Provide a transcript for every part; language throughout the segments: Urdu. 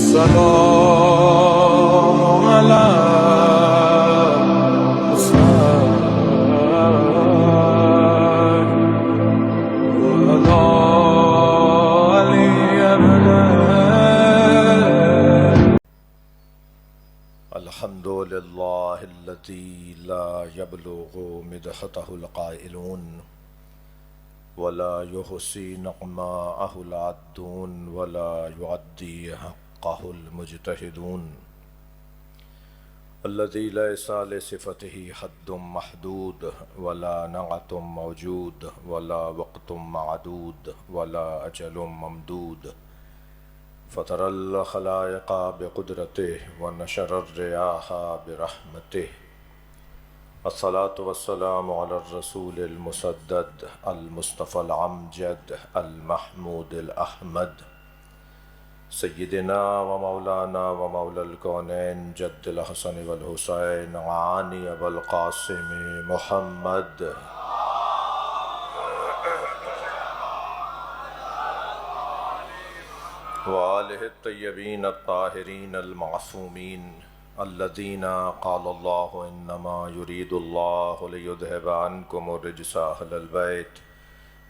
السلام على حسين وعلى علي بن الحمد لله الذي لا يبلغ مدحته القائلون ولا يحصي نعماءه العادون ولا يعدي حقه المجتهدون الذي ليس لصفته حد محدود ولا نعت موجود ولا وقت معدود ولا أجل ممدود فطر الخلائق بقدرته ونشر الرياح برحمته الصلاة والسلام على الرسول المسدد المصطفى العمجد المحمود الأحمد سيدنا ومولانا ومولى الكونين جد الحسن والحسين عاني أبا القاسم محمد وآله الطيبين الطاهرين المعصومين الذين قال الله إنما يريد الله ليذهب عنكم الرجس أهل البيت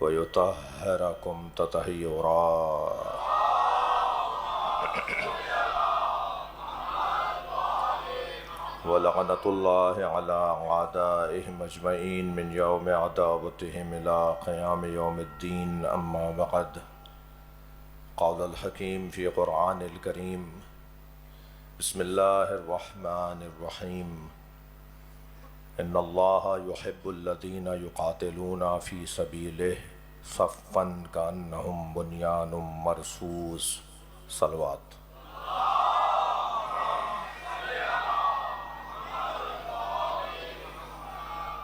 ويطهركم تطهيرا ولعنة الله على أعدائهم أجمعين من يوم عداوتهم إلى قيام يوم الدين أما بعد قال الحكيم في قرآن الكريم بسم الله الرحمن الرحيم إن الله يحب الذين يقاتلون في سبيله صفا كأنهم بنيان مرصوص صلوات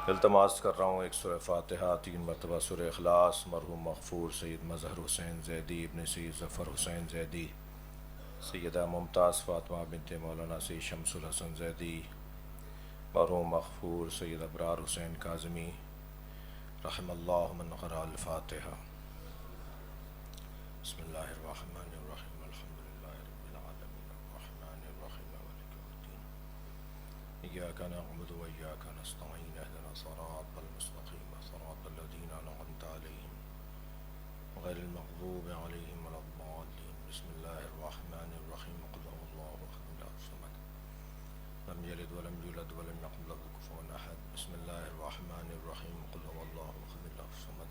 التماس کر رہا ہوں ایک سورہ فاتحہ 3 مرتبہ سورہ اخلاص مرحوم مغفور سید مظہر حسین زیدی ابن سید ظفر حسین زیدی سیدہ ممتاز فاطمہ بنت مولانا سید شمس الحسن زیدی مرحوم مغفور سید ابرار حسین کاظمی رحم اللہ من قرأ الفاتحہ بسم اللہ الرحمن الرحیم الحمد للہ رب العالمین الرحمن الرحیم مالک یوم الدین ایاک نعبد و ایاک نستعین اهدنا الصراط المستقیم صراط الذین انعمت علیہم غیر المغضوب علیہم ولا الضالین بسم اللہ الرحمن الرحیم قل هو اللہ احد اللہ الصمد لم یلد ولم یولد ولم یکن له کفوا احد بسم اللہ الرحمن الرحیم قل هو اللہ احد اللہ الصمد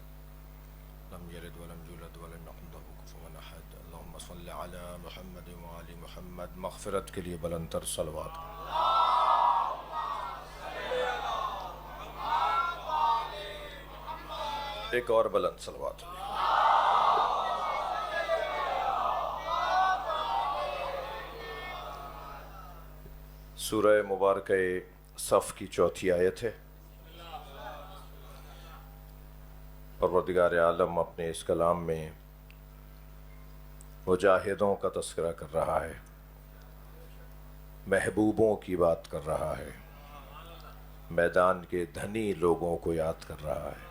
لم یلد ولم یولد ولم یکن له کفوا احد اللهم صل علی محمد وآل محمد مغفرت کے لیے بلند تر صلوات ایک اور بلند صلوات سورہ مبارکہ صف کی 4تھی آیت ہے۔ پروردگار عالم اپنے اس کلام میں مجاہدوں کا تذکرہ کر رہا ہے، محبوبوں کی بات کر رہا ہے، میدان کے دھنی لوگوں کو یاد کر رہا ہے،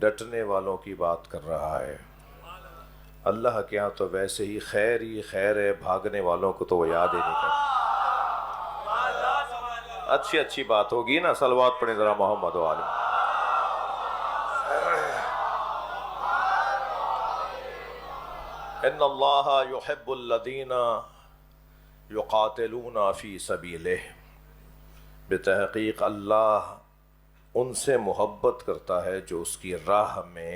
ڈٹنے والوں کی بات کر رہا ہے۔ اللہ کے ہاں تو ویسے ہی خیر ہے، بھاگنے والوں کو تو وہ یاد ہی نہیں کرتا۔ اچھی بات ہوگی نا، صلوات پڑھیں ذرا محمد و آل محمد۔ ان اللہ یحب الذین یقاتلون فی سبیلہ، بتحقیق اللہ ان سے محبت کرتا ہے جو اس کی راہ میں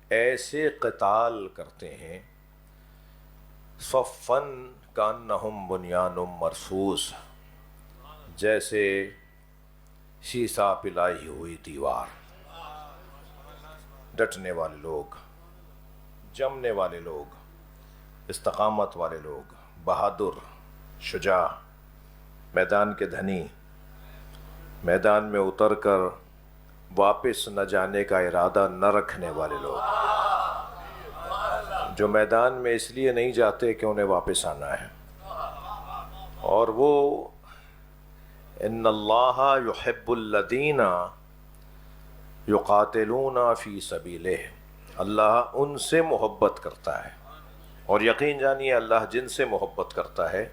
ایسے قتال کرتے ہیں، صفاً کانہم بنیان مرصوص، جیسے شیشہ پلائی ہوئی دیوار۔ ڈٹنے والے لوگ، جمنے والے لوگ، استقامت والے لوگ، بہادر، شجاع، میدان کے دھنی، میدان میں اتر کر واپس نہ جانے کا ارادہ نہ رکھنے والے لوگ، جو میدان میں اس لیے نہیں جاتے کہ انہیں واپس آنا ہے۔ اور وہ ان اللہ یحب الذین یقاتلون فی سبیلہ، اللہ ان سے محبت کرتا ہے اور یقین جانیے اللہ جن سے محبت کرتا ہے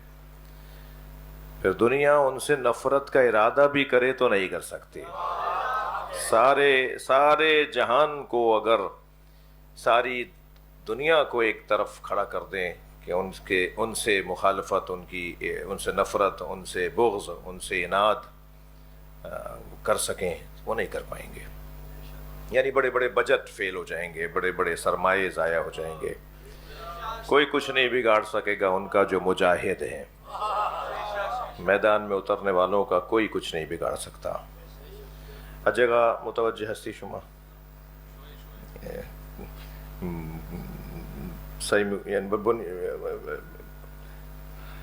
پھر دنیا ان سے نفرت کا ارادہ بھی کرے تو نہیں کر سکتی. سارے جہان کو اگر ساری دنیا کو ایک طرف کھڑا کر دیں کہ ان سے مخالفت، ان سے نفرت، ان سے بغض، ان سے عناد کر سکیں، وہ نہیں کر پائیں گے. یعنی بڑے بڑے بجٹ فیل ہو جائیں گے، بڑے بڑے سرمایے ضائع ہو جائیں گے، کوئی کچھ نہیں بگاڑ سکے گا ان کا جو مجاہد ہیں. میدان میں اترنے والوں کا کوئی کچھ نہیں بگاڑ سکتا. ہر جگہ متوجہ ہستی شما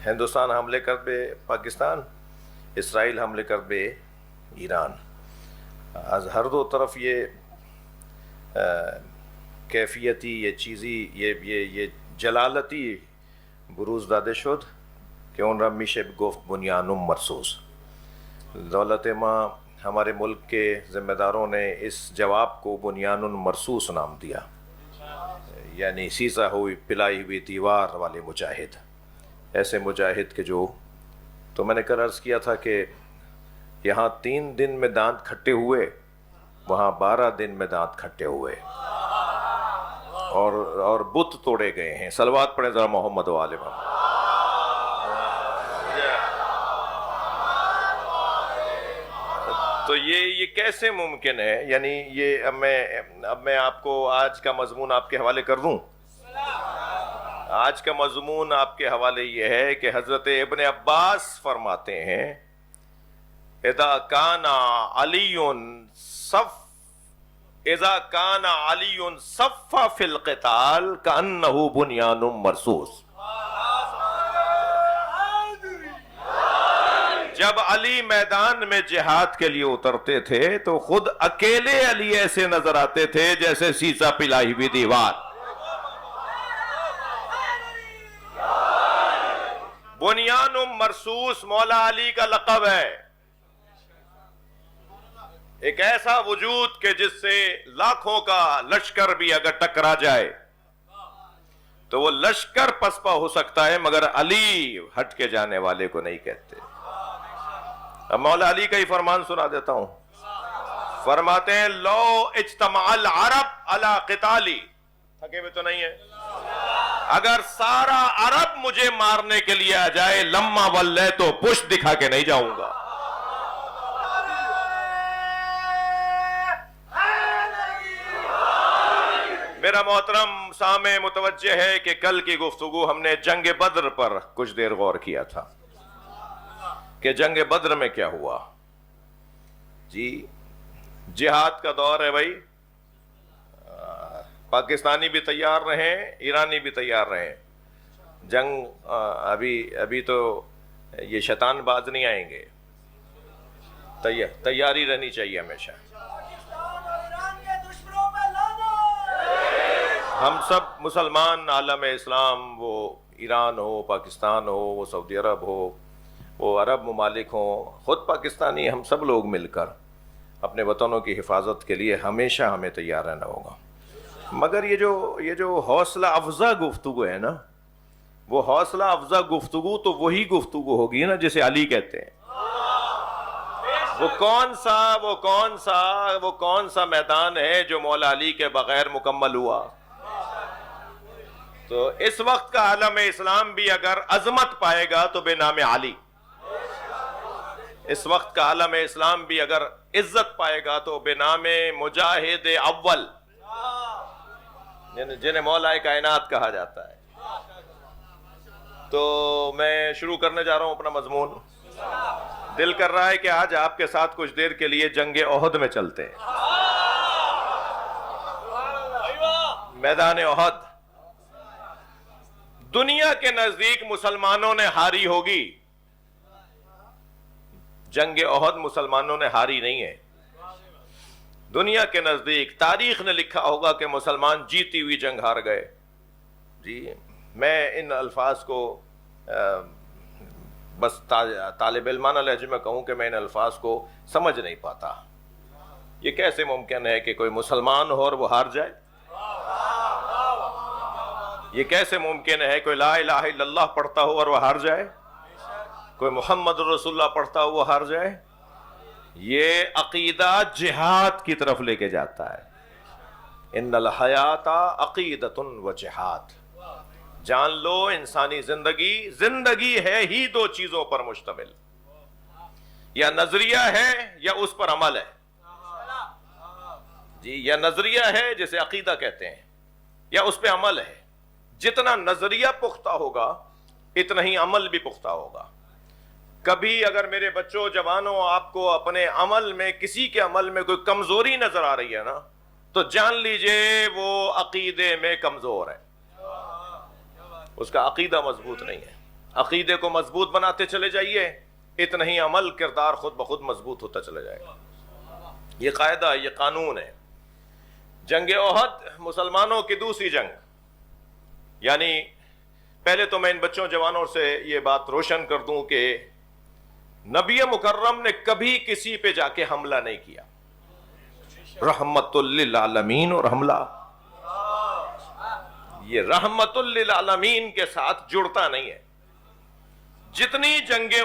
ہندوستان حملے کر بے پاکستان، اسرائیل حملے کر بے ایران. از ہر دو طرف یہ کیفیتی، یہ چیزی، یہ جلالتی بروز داده شد کہ اون را میشه گفت بنیانم مرصوص. دولت ما ہمارے ملک کے ذمہ داروں نے اس جواب کو بنیان مرصوص نام دیا، یعنی سیسا ہوئی پلائی ہوئی دیوار والے مجاہد. ایسے مجاہد کے جو، تو میں نے کل عرض کیا تھا کہ یہاں 3 دن میں دانت کھٹے ہوئے، وہاں 12 دن میں دانت کھٹے ہوئے، اور بت توڑے گئے ہیں. صلوات پڑھیں ذرا محمد و آل محمد. تو یہ کیسے ممکن ہے؟ یعنی یہ اب میں آپ کو آج کا مضمون آپ کے حوالے کر دوں. آج کا مضمون آپ کے حوالے یہ ہے کہ حضرت ابن عباس فرماتے ہیں اذا کان علی صف فی القتال کأنہ بنیان مرصوص. جب علی میدان میں جہاد کے لیے اترتے تھے تو خود اکیلے علی ایسے نظر آتے تھے جیسے سیسا پلائی ہوئی دیوار. بنیان مرصوص مولا علی کا لقب ہے. ایک ایسا وجود کہ جس سے لاکھوں کا لشکر بھی اگر ٹکرا جائے تو وہ لشکر پسپا ہو سکتا ہے، مگر علی ہٹ کے جانے والے کو نہیں کہتے. اب مولا علی کا ہی فرمان سنا دیتا ہوں. فرماتے ہیں لو اجتمع العرب علی قتالی، تھکے ہوئے تو نہیں ہے، اگر سارا عرب مجھے مارنے کے لیے آ جائے لما ولے تو پشت دکھا کے نہیں جاؤں گا. میرا محترم سامع متوجہ ہے کہ کل کی گفتگو ہم نے جنگ بدر پر کچھ دیر غور کیا تھا کہ جنگ بدر میں کیا ہوا. جی جہاد کا دور ہے بھائی، پاکستانی بھی تیار رہیں، ایرانی بھی تیار رہیں. جنگ ابھی تو یہ شیطان باز نہیں آئیں گے، تیاری رہنی چاہیے ہمیشہ. ہم سب مسلمان عالم اسلام، وہ ایران ہو، پاکستان ہو، وہ سعودی عرب ہو، وہ عرب ممالک ہوں، خود پاکستانی، ہم سب لوگ مل کر اپنے وطنوں کی حفاظت کے لیے ہمیشہ ہمیں تیار رہنا ہوگا. مگر یہ جو حوصلہ افزا گفتگو ہے نا، وہ حوصلہ افزا گفتگو تو وہی گفتگو ہوگی نا جسے علی کہتے ہیں. وہ کون سا میدان ہے جو مولا علی کے بغیر مکمل ہوا؟ تو اس وقت کا عالم اسلام بھی اگر عظمت پائے گا تو بے نام علی. اس وقت کا عالم اسلام بھی اگر عزت پائے گا تو بے نام مجاہد اول، جنہیں مولا کائنات کہا جاتا ہے. تو میں شروع کرنے جا رہا ہوں اپنا مضمون. دل کر رہا ہے کہ آج آپ کے ساتھ کچھ دیر کے لیے جنگ احد میں چلتے ہیں. میدان احد دنیا کے نزدیک مسلمانوں نے ہاری ہوگی، جنگ احد مسلمانوں نے ہاری نہیں ہے. دنیا کے نزدیک تاریخ نے لکھا ہوگا کہ مسلمان جیتی ہوئی جنگ ہار گئے. جی میں ان الفاظ کو بس طالب علمانہ لہجے میں کہوں کہ میں ان الفاظ کو سمجھ نہیں پاتا. یہ کیسے ممکن ہے کہ کوئی مسلمان ہو اور وہ ہار جائے؟ یہ کیسے ممکن ہے کوئی لا الہ الا اللہ پڑھتا ہو اور وہ ہار جائے؟ کوئی محمد رسول اللہ پڑھتا ہو وہ ہار جائے؟ یہ عقیدہ جہاد کی طرف لے کے جاتا ہے. ان الحیات عقیدۃ و جہاد. جان لو انسانی زندگی ہے ہی دو چیزوں پر مشتمل، یا نظریہ ہے یا اس پر عمل ہے. جی، یا نظریہ ہے جسے عقیدہ کہتے ہیں، یا اس پہ عمل ہے. جتنا نظریہ پختہ ہوگا اتنا ہی عمل بھی پختہ ہوگا. کبھی اگر میرے بچوں جوانوں آپ کو اپنے عمل میں کسی کے عمل میں کوئی کمزوری نظر آ رہی ہے نا، تو جان لیجئے وہ عقیدے میں کمزور ہے، اس کا عقیدہ مضبوط نہیں ہے. عقیدے کو مضبوط بناتے چلے جائیے، اتنا ہی عمل کردار خود بخود مضبوط ہوتا چلا جائے گا. یہ قاعدہ، یہ قانون ہے. جنگ احد مسلمانوں کی دوسری جنگ. یعنی پہلے تو میں ان بچوں جوانوں سے یہ بات روشن کر دوں کہ نبی مکرم نے کبھی کسی پہ جا کے حملہ نہیں کیا. رحمت للعالمین، اور حملہ یہ رحمت للعالمین کے ساتھ جڑتا نہیں ہے. جتنی جنگیں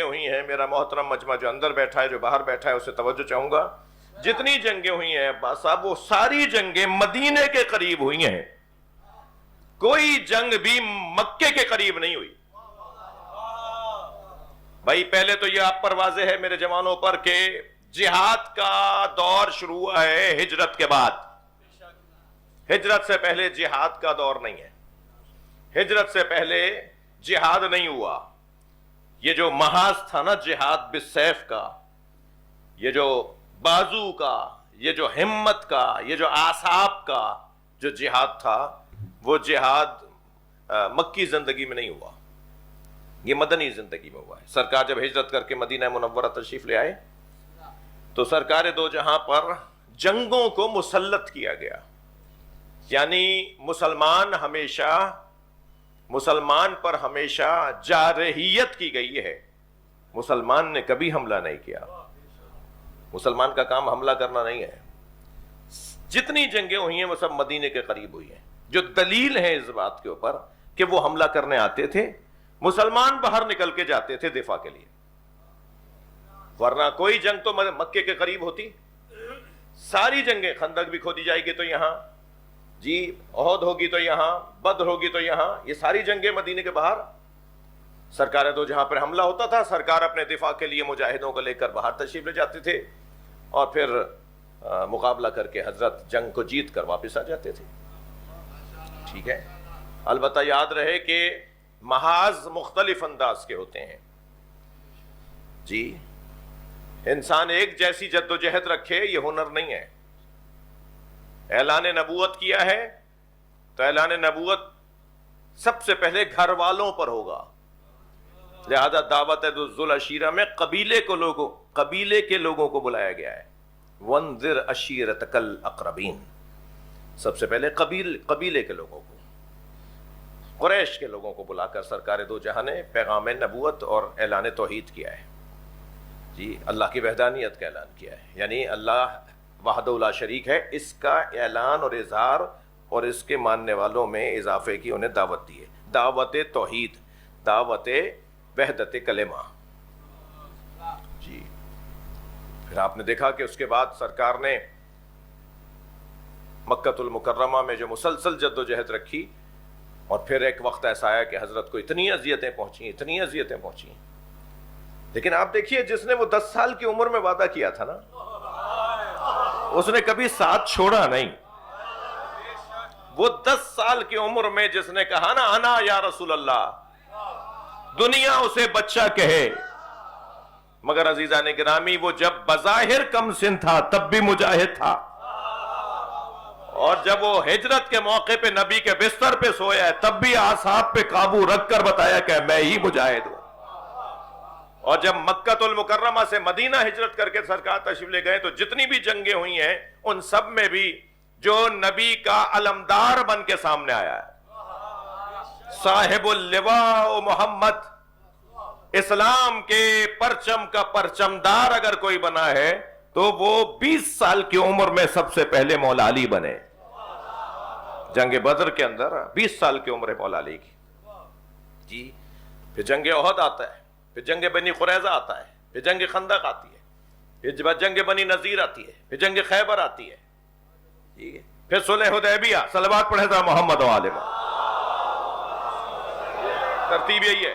ہوئی ہیں میرا محترم مجمع جو اندر بیٹھا ہے جو باہر بیٹھا ہے اسے توجہ چاہوں گا، جتنی جنگیں ہوئی ہیں عباس صاحب وہ ساری جنگیں مدینے کے قریب ہوئی ہیں. کوئی جنگ بھی مکے کے قریب نہیں ہوئی. بھائی پہلے تو یہ آپ پر واضح ہے میرے جوانوں پر کہ جہاد کا دور شروع ہوا ہے ہجرت کے بعد. ہجرت سے پہلے جہاد کا دور نہیں ہے. ہجرت سے پہلے جہاد نہیں ہوا. یہ جو محاذ تھا نا جہاد بالسیف کا، یہ جو بازو کا، یہ جو ہمت کا، یہ جو اعصاب کا جو جہاد تھا، وہ جہاد مکی زندگی میں نہیں ہوا، یہ مدنی زندگی میں ہوا ہے. سرکار جب ہجرت کر کے مدینہ منورہ تشریف لے آئے تو سرکار دو جہاں پر جنگوں کو مسلط کیا گیا. یعنی مسلمان پر ہمیشہ جارحیت کی گئی ہے. مسلمان نے کبھی حملہ نہیں کیا. مسلمان کا کام حملہ کرنا نہیں ہے. جتنی جنگیں ہوئی ہیں وہ سب مدینے کے قریب ہوئی ہیں. جو دلیل ہے اس بات کے اوپر کہ وہ حملہ کرنے آتے تھے، مسلمان باہر نکل کے جاتے تھے دفاع کے لیے، ورنہ کوئی جنگ تو مکے کے قریب ہوتی. ساری جنگیں، خندق بھی کھودی جائے گی تو یہاں، جی احد ہوگی تو یہاں، بدر ہوگی تو یہاں، یہ ساری جنگیں مدینے کے باہر. سرکار دو جہاں پر حملہ ہوتا تھا، سرکار اپنے دفاع کے لیے مجاہدوں کو لے کر باہر تشریف لے جاتے تھے اور پھر مقابلہ کر کے حضرت جنگ کو جیت کر واپس آ جاتے تھے. ٹھیک ہے. البتہ یاد رہے کہ محاذ مختلف انداز کے ہوتے ہیں. جی انسان ایک جیسی جد و جہد رکھے یہ ہنر نہیں ہے. اعلان نبوت کیا ہے تو اعلان نبوت سب سے پہلے گھر والوں پر ہوگا. لہذا دعوت ذو العشیرہ میں قبیلے کے لوگوں کو بلایا گیا ہے. وانذر عشیرتک الاقربین. سب سے پہلے قبیلے کے لوگوں کو، قریش کے لوگوں کو بلا کر سرکار دو جہاں نے پیغام نبوت اور اعلان توحید کیا ہے. جی اللہ کی وحدانیت کا اعلان کیا ہے. یعنی اللہ وحدہ لا شریک ہے، اس کا اعلان اور اظہار اور اس کے ماننے والوں میں اضافے کی انہیں دعوت دی ہے. دعوت توحید، دعوت وحدت کلمہ. جی پھر آپ نے دیکھا کہ اس کے بعد سرکار نے مکۃ المکرمہ میں جو مسلسل جد و جہد رکھی، اور پھر ایک وقت ایسا آیا کہ حضرت کو اتنی اذیتیں پہنچیں. لیکن آپ دیکھیے جس نے وہ 10 سال کی عمر میں وعدہ کیا تھا نا، اس نے کبھی ساتھ چھوڑا نہیں. وہ 10 سال کی عمر میں جس نے کہا نا انا یا رسول اللہ، دنیا اسے بچہ کہے، مگر عزیزان گرامی وہ جب بظاہر کم سن تھا تب بھی مجاہد تھا، اور جب وہ ہجرت کے موقع پہ نبی کے بستر پہ سویا ہے تب بھی اعصاب پہ قابو رکھ کر بتایا کہ میں ہی مجاہد ہوں. اور جب مکۃ المکرمہ سے مدینہ ہجرت کر کے سرکار تشریف لے گئے تو جتنی بھی جنگیں ہوئی ہیں ان سب میں بھی جو نبی کا علمدار بن کے سامنے آیا ہے، صاحب اللواء محمد، اسلام کے پرچم کا پرچمدار اگر کوئی بنا ہے تو وہ 20 سال کی عمر میں سب سے پہلے مولا علی بنے. جنگ بدر کے اندر 20 سال کی عمر ہے مولا علی کی جی. پھر جنگ احد آتا ہے، پھر جنگ بنی قریظہ آتا ہے، پھر جنگ خندق آتی ہے، پھر جنگ بنی نذیر آتی ہے، پھر جنگ خیبر آتی ہے، ٹھیک ہے، پھر صلح حدیبیہ. صلوات پڑھے ذرا محمد و آل محمد. ترتیب یہی ہے.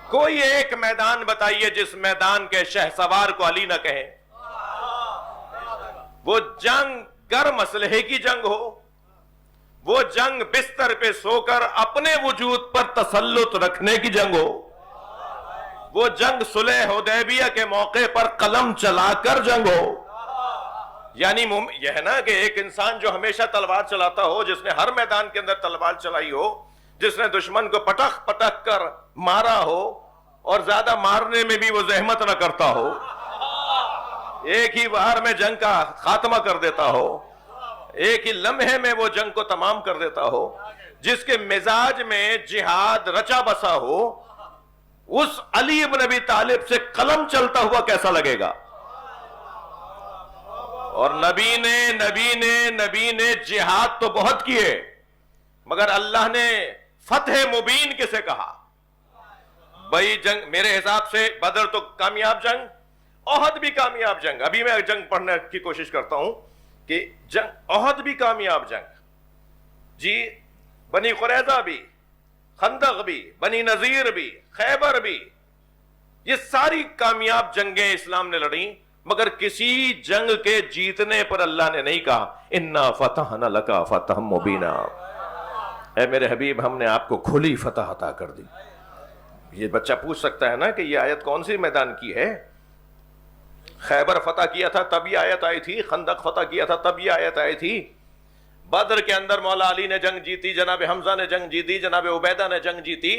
کوئی ایک میدان بتائیے جس میدان کے شہسوار کو علی نہ کہیں. وہ جنگ گرم اسلحے کی جنگ ہو، وہ جنگ بستر پہ سو کر اپنے وجود پر تسلط رکھنے کی جنگ ہو، وہ جنگ صلح حدیبیہ کے موقع پر قلم چلا کر جنگ ہو. یعنی یہ ہے نا کہ ایک انسان جو ہمیشہ تلوار چلاتا ہو، جس نے ہر میدان کے اندر تلوار چلائی ہو، جس نے دشمن کو پٹخ پٹخ کر مارا ہو اور زیادہ مارنے میں بھی وہ زحمت نہ کرتا ہو، ایک ہی وار میں جنگ کا خاتمہ کر دیتا ہو، ایک ہی لمحے میں وہ جنگ کو تمام کر دیتا ہو، جس کے مزاج میں جہاد رچا بسا ہو، اس علی ابن ابی طالب سے قلم چلتا ہوا کیسا لگے گا؟ اور نبی نے جہاد تو بہت کیے، مگر اللہ نے فتح مبین کسے کہا؟ بھائی جنگ میرے حساب سے بدر تو کامیاب جنگ، احد بھی کامیاب جنگ. ابھی میں جنگ پڑھنے کی کوشش کرتا ہوں کہ جنگ احد بھی کامیاب جنگ جی، بنی قریظہ بھی، خندق بھی، بنی نذیر بھی، خیبر بھی، یہ ساری کامیاب جنگیں اسلام نے لڑیں، مگر کسی جنگ کے جیتنے پر اللہ نے نہیں کہا انا فتحنا لکا فتحا مبینا، اے میرے حبیب ہم نے آپ کو کھلی فتح عطا کر دی. یہ بچہ پوچھ سکتا ہے نا کہ یہ آیت کون سی میدان کی ہے؟ خیبر فتح کیا تھا تب یہ آیت آئی تھی، خندق فتح کیا تھا تب یہ آیت آئی تھی، بدر کے اندر مولا علی نے جنگ جیتی، جناب حمزہ نے جنگ جیتی، جناب عبیدہ نے جنگ جیتی،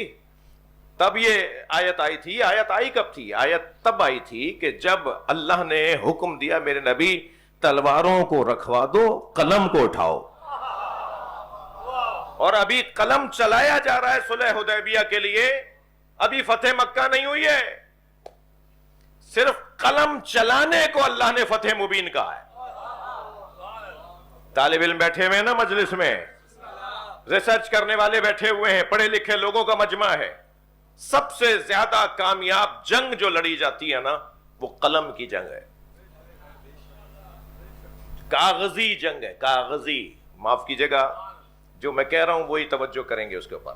تب یہ آیت آئی تھی. آیت آئی کب تھی؟ آیت تب آئی تھی کہ جب اللہ نے حکم دیا میرے نبی تلواروں کو رکھوا دو، قلم کو اٹھاؤ. اور ابھی قلم چلایا جا رہا ہے صلح حدیبیہ کے لیے، ابھی فتح مکہ نہیں ہوئی ہے، صرف قلم چلانے کو اللہ نے فتح مبین کہا ہے. طالب علم بیٹھے ہوئے ہیں نا مجلس میں، ریسرچ کرنے والے بیٹھے ہوئے ہیں، پڑھے لکھے لوگوں کا مجمع ہے. سب سے زیادہ کامیاب جنگ جو لڑی جاتی ہے نا، وہ قلم کی جنگ ہے، کاغذی جنگ ہے، کاغذی. معاف کیجئے گا جو میں کہہ رہا ہوں وہی توجہ کریں گے اس کے اوپر.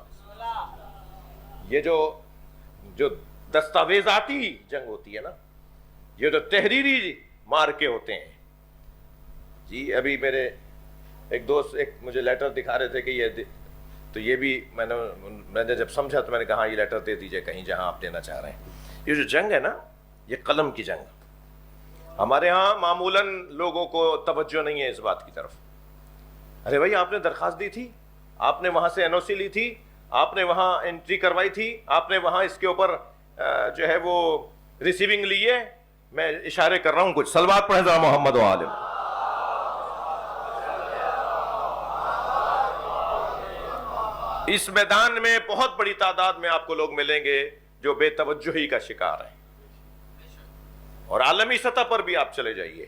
یہ جو دستاویزاتی جنگ ہوتی ہے نا، یہ جو تحریری مارکے ہوتے ہیں جی. ابھی میرے ایک دوست مجھے لیٹر دکھا رہے تھے کہ یہ تو یہ بھی میں نے جب سمجھا تو میں نے کہا یہ لیٹر دے دیجئے کہیں جہاں آپ دینا چاہ رہے ہیں. یہ جو جنگ ہے نا، یہ قلم کی جنگ. ہمارے ہاں معمولاً لوگوں کو توجہ نہیں ہے اس بات کی طرف. ارے بھائی آپ نے درخواست دی تھی، آپ نے وہاں سے این او سی لی تھی، آپ نے وہاں انٹری کروائی تھی، آپ نے وہاں اس کے اوپر جو ہے وہ ریسیونگ لی ہے. میں اشارے کر رہا ہوں کچھ. صلوات پڑھیں ذرا محمد و آل محمد. اس میدان میں بہت بڑی تعداد میں آپ کو لوگ ملیں گے جو بے توجہی کا شکار ہیں، اور عالمی سطح پر بھی آپ چلے جائیے.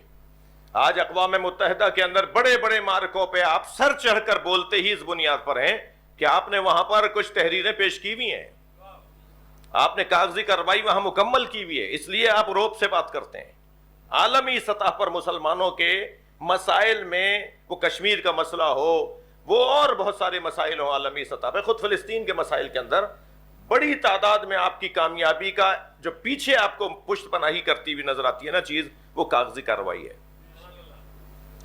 آج اقوام متحدہ کے اندر بڑے بڑے مارکوں پہ آپ سر چڑھ کر بولتے ہی اس بنیاد پر ہیں کہ آپ نے وہاں پر کچھ تحریریں پیش کی ہوئی ہیں، آپ نے کاغذی کارروائی وہاں مکمل کی ہوئی ہے، اس لیے آپ روب سے بات کرتے ہیں. عالمی سطح پر مسلمانوں کے مسائل میں، وہ کشمیر کا مسئلہ ہو، وہ اور بہت سارے مسائل ہوں عالمی سطح پہ، خود فلسطین کے مسائل کے اندر بڑی تعداد میں آپ کی کامیابی کا جو پیچھے آپ کو پشت پناہی کرتی ہوئی نظر آتی ہے نا چیز، وہ کاغذی کارروائی ہے.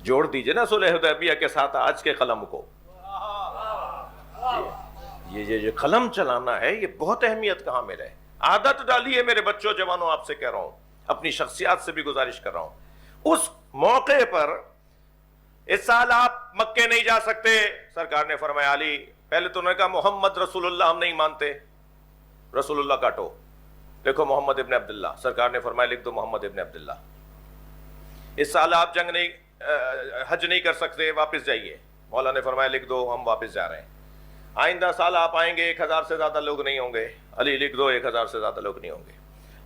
جوڑ دیجئے نا صلح حدیبیہ کے ساتھ آج کے قلم کو. یہ جو قلم چلانا ہے یہ بہت اہمیت کا حامل ہے. عادت ڈالیے میرے بچوں جوانوں، آپ سے کہہ رہا ہوں، اپنی شخصیات سے بھی گزارش کر رہا ہوں. اس موقع پر اس سال آپ مکے نہیں جا سکتے، سرکار نے فرمایا علی، پہلے تو انہوں نے کہا محمد رسول اللہ ہم نہیں مانتے، رسول اللہ کاٹو، دیکھو محمد ابن عبداللہ. سرکار نے فرمایا لکھ دو محمد ابن عبداللہ. اس سال آپ حج نہیں کر سکتے، واپس جائیے. مولا نے فرمایا لکھ دو ہم واپس جا رہے ہیں. آئندہ سال آپ آئیں گے 1000 سے زیادہ لوگ نہیں ہوں گے، علی لکھ دو 1000 سے زیادہ لوگ نہیں ہوں گے.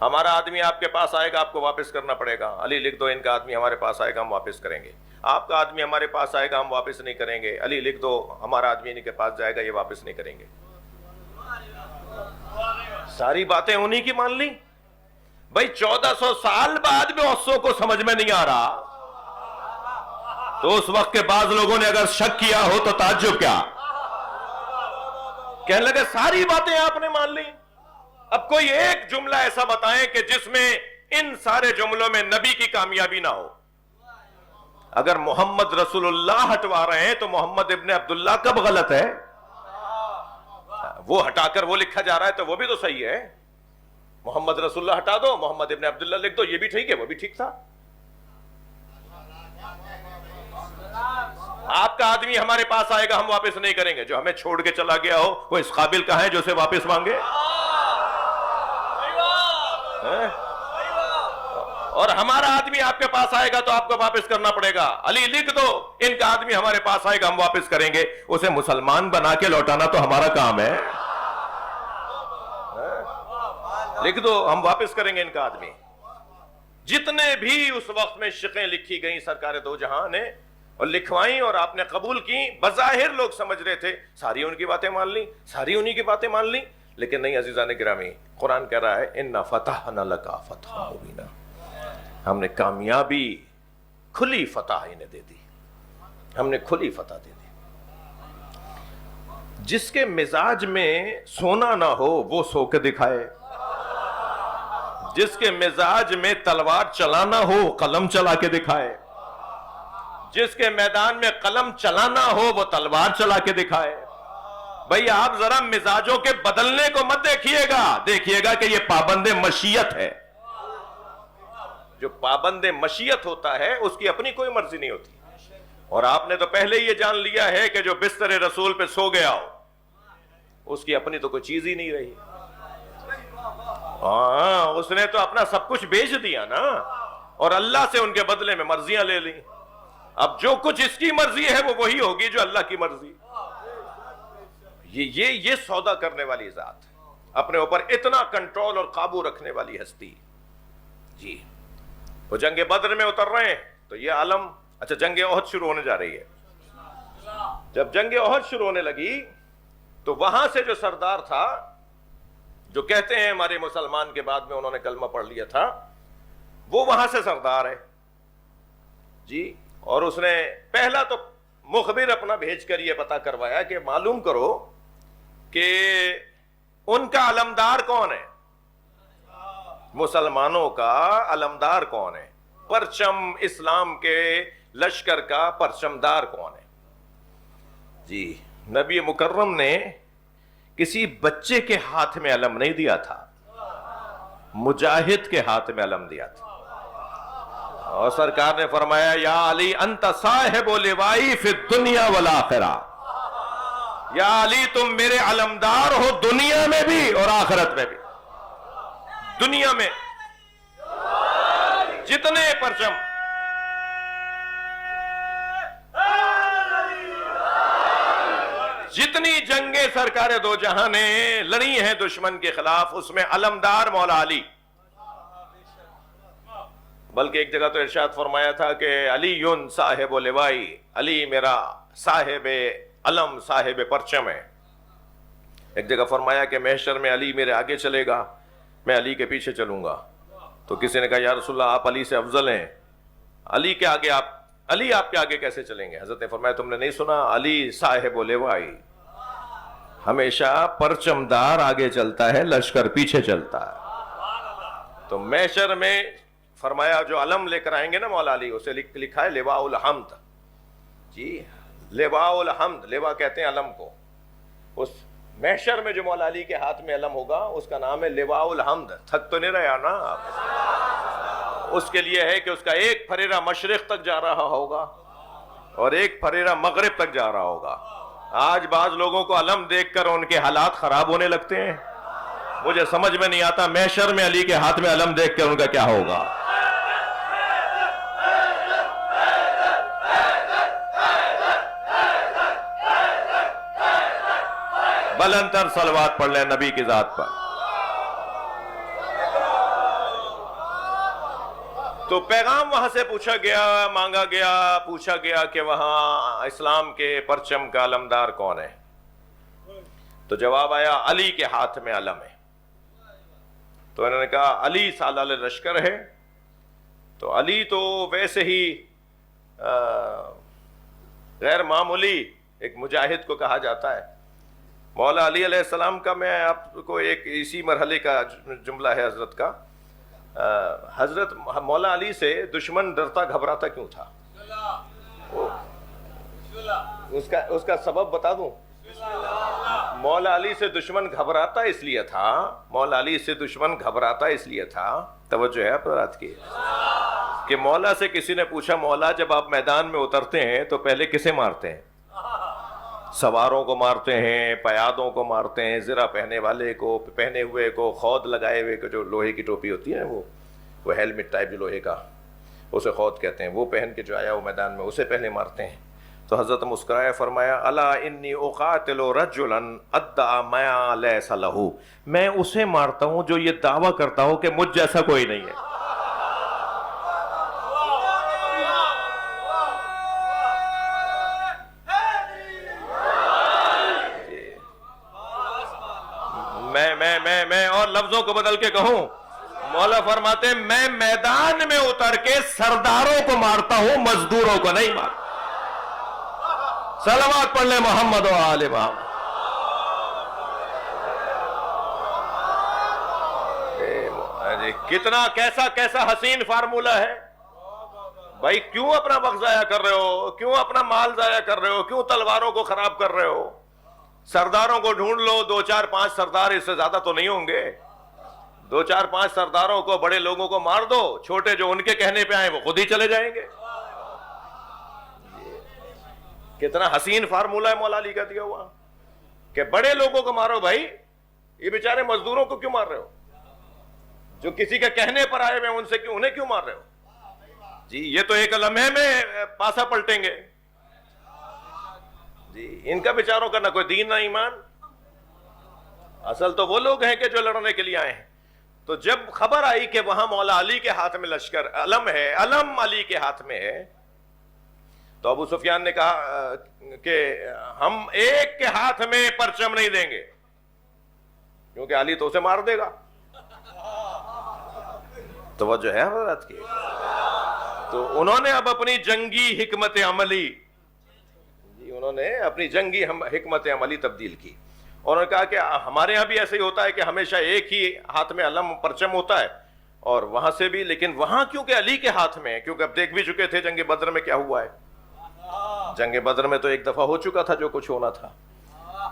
ہمارا آدمی آپ کے پاس آئے گا، آپ کو واپس کرنا پڑے گا، علی لکھ دو ان کا آدمی ہمارے پاس آئے گا ہم واپس کریں گے، آپ کا آدمی ہمارے پاس آئے گا ہم واپس نہیں کریں گے، علی لکھ دو ہمارا آدمی ان کے پاس جائے گا یہ واپس نہیں کریں گے۔ ساری باتیں انہی کی مان لی۔ بھائی 1400 سال بعد بھی اوسوں کو سمجھ میں نہیں آ رہا تو اس وقت کے بعض لوگوں نے اگر شک کیا ہو تو تعجب کیا، کہنے لگے ساری باتیں آپ نے مان لی، اب کوئی ایک جملہ ایسا بتائیں کہ جس میں ان سارے جملوں میں نبی کی کامیابی نہ ہو۔ اگر محمد رسول اللہ ہٹوا رہے ہیں تو محمد ابن عبداللہ کب غلط ہے؟ وہ ہٹا کر وہ لکھا جا رہا ہے تو وہ بھی تو صحیح ہے۔ محمد رسول اللہ ہٹا دو، محمد ابن عبداللہ لکھ دو، یہ بھی ٹھیک ہے وہ بھی ٹھیک تھا۔ آپ کا آدمی ہمارے پاس آئے گا ہم واپس نہیں کریں گے، جو ہمیں چھوڑ کے چلا گیا ہو وہ اس قابل کہاں ہے جو اسے واپس مانگے؟ اور ہمارا آدمی آپ کے پاس آئے گا تو آپ کو واپس کرنا پڑے گا، علی لکھ دو ان کا آدمی ہمارے پاس آئے گا ہم واپس کریں گے، اسے مسلمان بنا کے لوٹانا تو ہمارا کام ہے، لکھ دو ہم واپس کریں گے ان کا آدمی۔ جتنے بھی اس وقت میں شقیں لکھی گئیں سرکار دو جہاں نے اور لکھوائیں اور آپ نے قبول کی، بظاہر لوگ سمجھ رہے تھے ساری ان کی باتیں مان لی، ساری انہی کی باتیں مان لی، لیکن نہیں عزیزان گرامی، قرآن کہہ رہا ہے اِنَّا فَتَحْنَا لَكَ فَتْحًا مُبِينًا، ہم نے کامیابی کھلی فتح انہیں دے دی، ہم نے کھلی فتح دے دی۔ جس کے مزاج میں سونا نہ ہو وہ سو کے دکھائے، جس کے مزاج میں تلوار چلانا ہو قلم چلا کے دکھائے، جس کے میدان میں قلم چلانا ہو وہ تلوار چلا کے دکھائے۔ بھئی آپ ذرا مزاجوں کے بدلنے کو مت دیکھیے گا، دیکھیے گا کہ یہ پابند مشیت ہے۔ جو پابند مشیت ہوتا ہے اس کی اپنی کوئی مرضی نہیں ہوتی، اور آپ نے تو پہلے ہی یہ جان لیا ہے کہ جو بستر رسول پہ سو گیا ہو اس کی اپنی تو کوئی چیز ہی نہیں رہی۔ ہاں اس نے تو اپنا سب کچھ بیچ دیا نا، اور اللہ سے ان کے بدلے میں مرضیاں لے لی۔ اب جو کچھ اس کی مرضی ہے وہ وہی ہوگی جو اللہ کی مرضی۔ یہ سودا کرنے والی ذات، اپنے اوپر اتنا کنٹرول اور قابو رکھنے والی ہستی۔ جی وہ جنگ بدر میں اتر رہے ہیں تو یہ عالم، اچھا جنگ احد شروع ہونے جا رہی ہے۔ جب جنگ احد شروع ہونے لگی تو وہاں سے جو سردار تھا، جو کہتے ہیں ہمارے مسلمان کے بعد میں انہوں نے کلمہ پڑھ لیا تھا، وہ وہاں سے سردار ہے جی، اور اس نے پہلا تو مخبر اپنا بھیج کر یہ پتہ کروایا کہ معلوم کرو کہ ان کا علمدار کون ہے، مسلمانوں کا علمدار کون ہے، پرچم اسلام کے لشکر کا پرچمدار کون ہے۔ جی نبی مکرم نے کسی بچے کے ہاتھ میں علم نہیں دیا تھا، مجاہد کے ہاتھ میں علم دیا تھا، اور سرکار نے فرمایا یا علی انت صاحب لوائی فی الدنیا والآخرہ، یا علی تم میرے علمدار ہو دنیا میں بھی اور آخرت میں بھی۔ دنیا میں جتنے پرچم جتنی جنگیں سرکار دو جہاں نے لڑی ہیں دشمن کے خلاف، اس میں علمدار مولا علی، بلکہ ایک جگہ تو ارشاد فرمایا تھا کہ علی صاحب لوائی، علی میرا صاحب علم صاحب پرچم ہے۔ ایک جگہ فرمایا کہ محشر میں علی میرے آگے چلے گا، میں علی کے پیچھے چلوں گا۔ تو کسی نے کہا یا رسول اللہ آپ علی سے افضل ہیں، علی کے آگے علی آپ کے آگے کیسے چلیں گے؟ حضرت نے فرمایا تم نے نہیں سنا، علی صاحب لوائی، ہمیشہ پرچمدار آگے چلتا ہے، لشکر پیچھے چلتا ہے۔ تو محشر میں فرمایا جو علم لے کر آئیں گے نا مولا علی، اسے لکھا ہے لواء الحمد۔ جی لواء الحمد، لواء کہتے ہیں علم کو۔ اس محشر میں جو مولا علی کے ہاتھ میں علم ہوگا اس کا نام ہے لواء الحمد۔ تھک تو نہیں رہا نا آپ؟ اس کے لیے ہے کہ اس کا ایک پھریرا مشرق تک جا رہا ہوگا اور ایک پھریرا مغرب تک جا رہا ہوگا۔ آج بعض لوگوں کو علم دیکھ کر ان کے حالات خراب ہونے لگتے ہیں، مجھے سمجھ میں نہیں آتا محشر میں علی کے ہاتھ میں علم دیکھ کر ان کا کیا ہوگا۔ بلند تر صلوات پڑھ لیں نبی کی ذات پر۔ تو پیغام وہاں سے پوچھا گیا، مانگا گیا، پوچھا گیا کہ وہاں اسلام کے پرچم کا علمدار کون ہے؟ تو جواب آیا علی کے ہاتھ میں علم ہے۔ تو انہوں نے کہا علی سالار لشکر ہے۔ تو علی تو ویسے ہی غیر معمولی ایک مجاہد کو کہا جاتا ہے۔ مولا علی علیہ السلام کا میں آپ کو ایک اسی مرحلے کا جملہ ہے حضرت کا۔ حضرت مولا علی سے دشمن ڈرتا گھبراتا کیوں تھا؟ اس کا سبب بتا دوں؟ مولا علی سے دشمن گھبراتا اس لیے تھا، مولا علی سے دشمن گھبراتا اس لیے تھا، توجہ ہے حضرات کی، کہ مولا سے کسی نے پوچھا مولا جب آپ میدان میں اترتے ہیں تو پہلے کسے مارتے ہیں؟ سواروں کو مارتے ہیں، پیادوں کو مارتے ہیں، زرہ پہنے والے کو، پہنے ہوئے کو، خود لگائے ہوئے کو، جو لوہے کی ٹوپی ہوتی ہے وہ ہیلمٹ ٹائپ جو لوہے کا، اسے خود کہتے ہیں، وہ پہن کے جو آیا وہ میدان میں اسے پہلے مارتے ہیں۔ تو حضرت مسکرائے فرمایا الا انی اقاتل رجلا ادعى ما ليس له، میں اسے مارتا ہوں جو یہ دعویٰ کرتا ہو کہ مجھ جیسا کوئی نہیں ہے۔ میں اور لفظوں کو بدل کے کہوں، مولا فرماتے ہیں میں میدان میں اتر کے سرداروں کو مارتا ہوں، مزدوروں کو نہیں مارتا۔ صلوات پڑھ لیں محمد و آل محمد۔ کتنا کیسا حسین فارمولہ ہے بھائی، کیوں اپنا وقت ضائع کر رہے ہو؟ کیوں اپنا مال ضائع کر رہے ہو؟ کیوں تلواروں کو خراب کر رہے ہو؟ سرداروں کو ڈھونڈ لو، 2 4 5 سردار، اس سے زیادہ تو نہیں ہوں گے۔ 2 4 5 سرداروں کو، بڑے لوگوں کو مار دو، چھوٹے جو ان کے کہنے پہ آئیں وہ خود ہی چلے جائیں گے۔ کتنا حسین فارمولہ ہے مولا علی کا دیا ہوا کہ بڑے لوگوں کو مارو بھائی، یہ بیچارے مزدوروں کو کیوں مار رہے ہو؟ جو کسی کے کہنے پر آئے ہوئے ان سے کیوں، انہیں کیوں مار رہے ہو؟ جی یہ تو ایک لمحے میں پاسا پلٹیں گے جی، ان کا بیچاروں کا نہ کوئی دین نہ ایمان۔ اصل تو وہ لوگ ہیں کہ جو لڑنے کے لیے آئے ہیں۔ تو جب خبر آئی کہ وہاں مولا علی کے ہاتھ میں لشکر، علم ہے، علم علی کے ہاتھ میں ہے، تو ابو سفیان نے کہا کہ ہم ایک کے ہاتھ میں پرچم نہیں دیں گے کیونکہ علی تو اسے مار دے گا۔ توجہ ہے حضرات کی؟ تو انہوں نے اب اپنی جنگی حکمت عملی، انہوں نے اپنی جنگی حکمت عملی تبدیل کی، اور انہوں نے کہا کہ ہمارے ہاں بھی ایسے ہی ہوتا ہے کہ ہمیشہ ایک ہی ہاتھ میں علم پرچم ہوتا ہے، اور وہاں سے بھی، لیکن وہاں کیونکہ علی کے ہاتھ میں ہے، کیونکہ اب دیکھ بھی چکے تھے جنگ بدر میں کیا ہوا ہے۔ جنگ بدر میں تو ایک دفعہ ہو چکا تھا جو کچھ ہونا تھا۔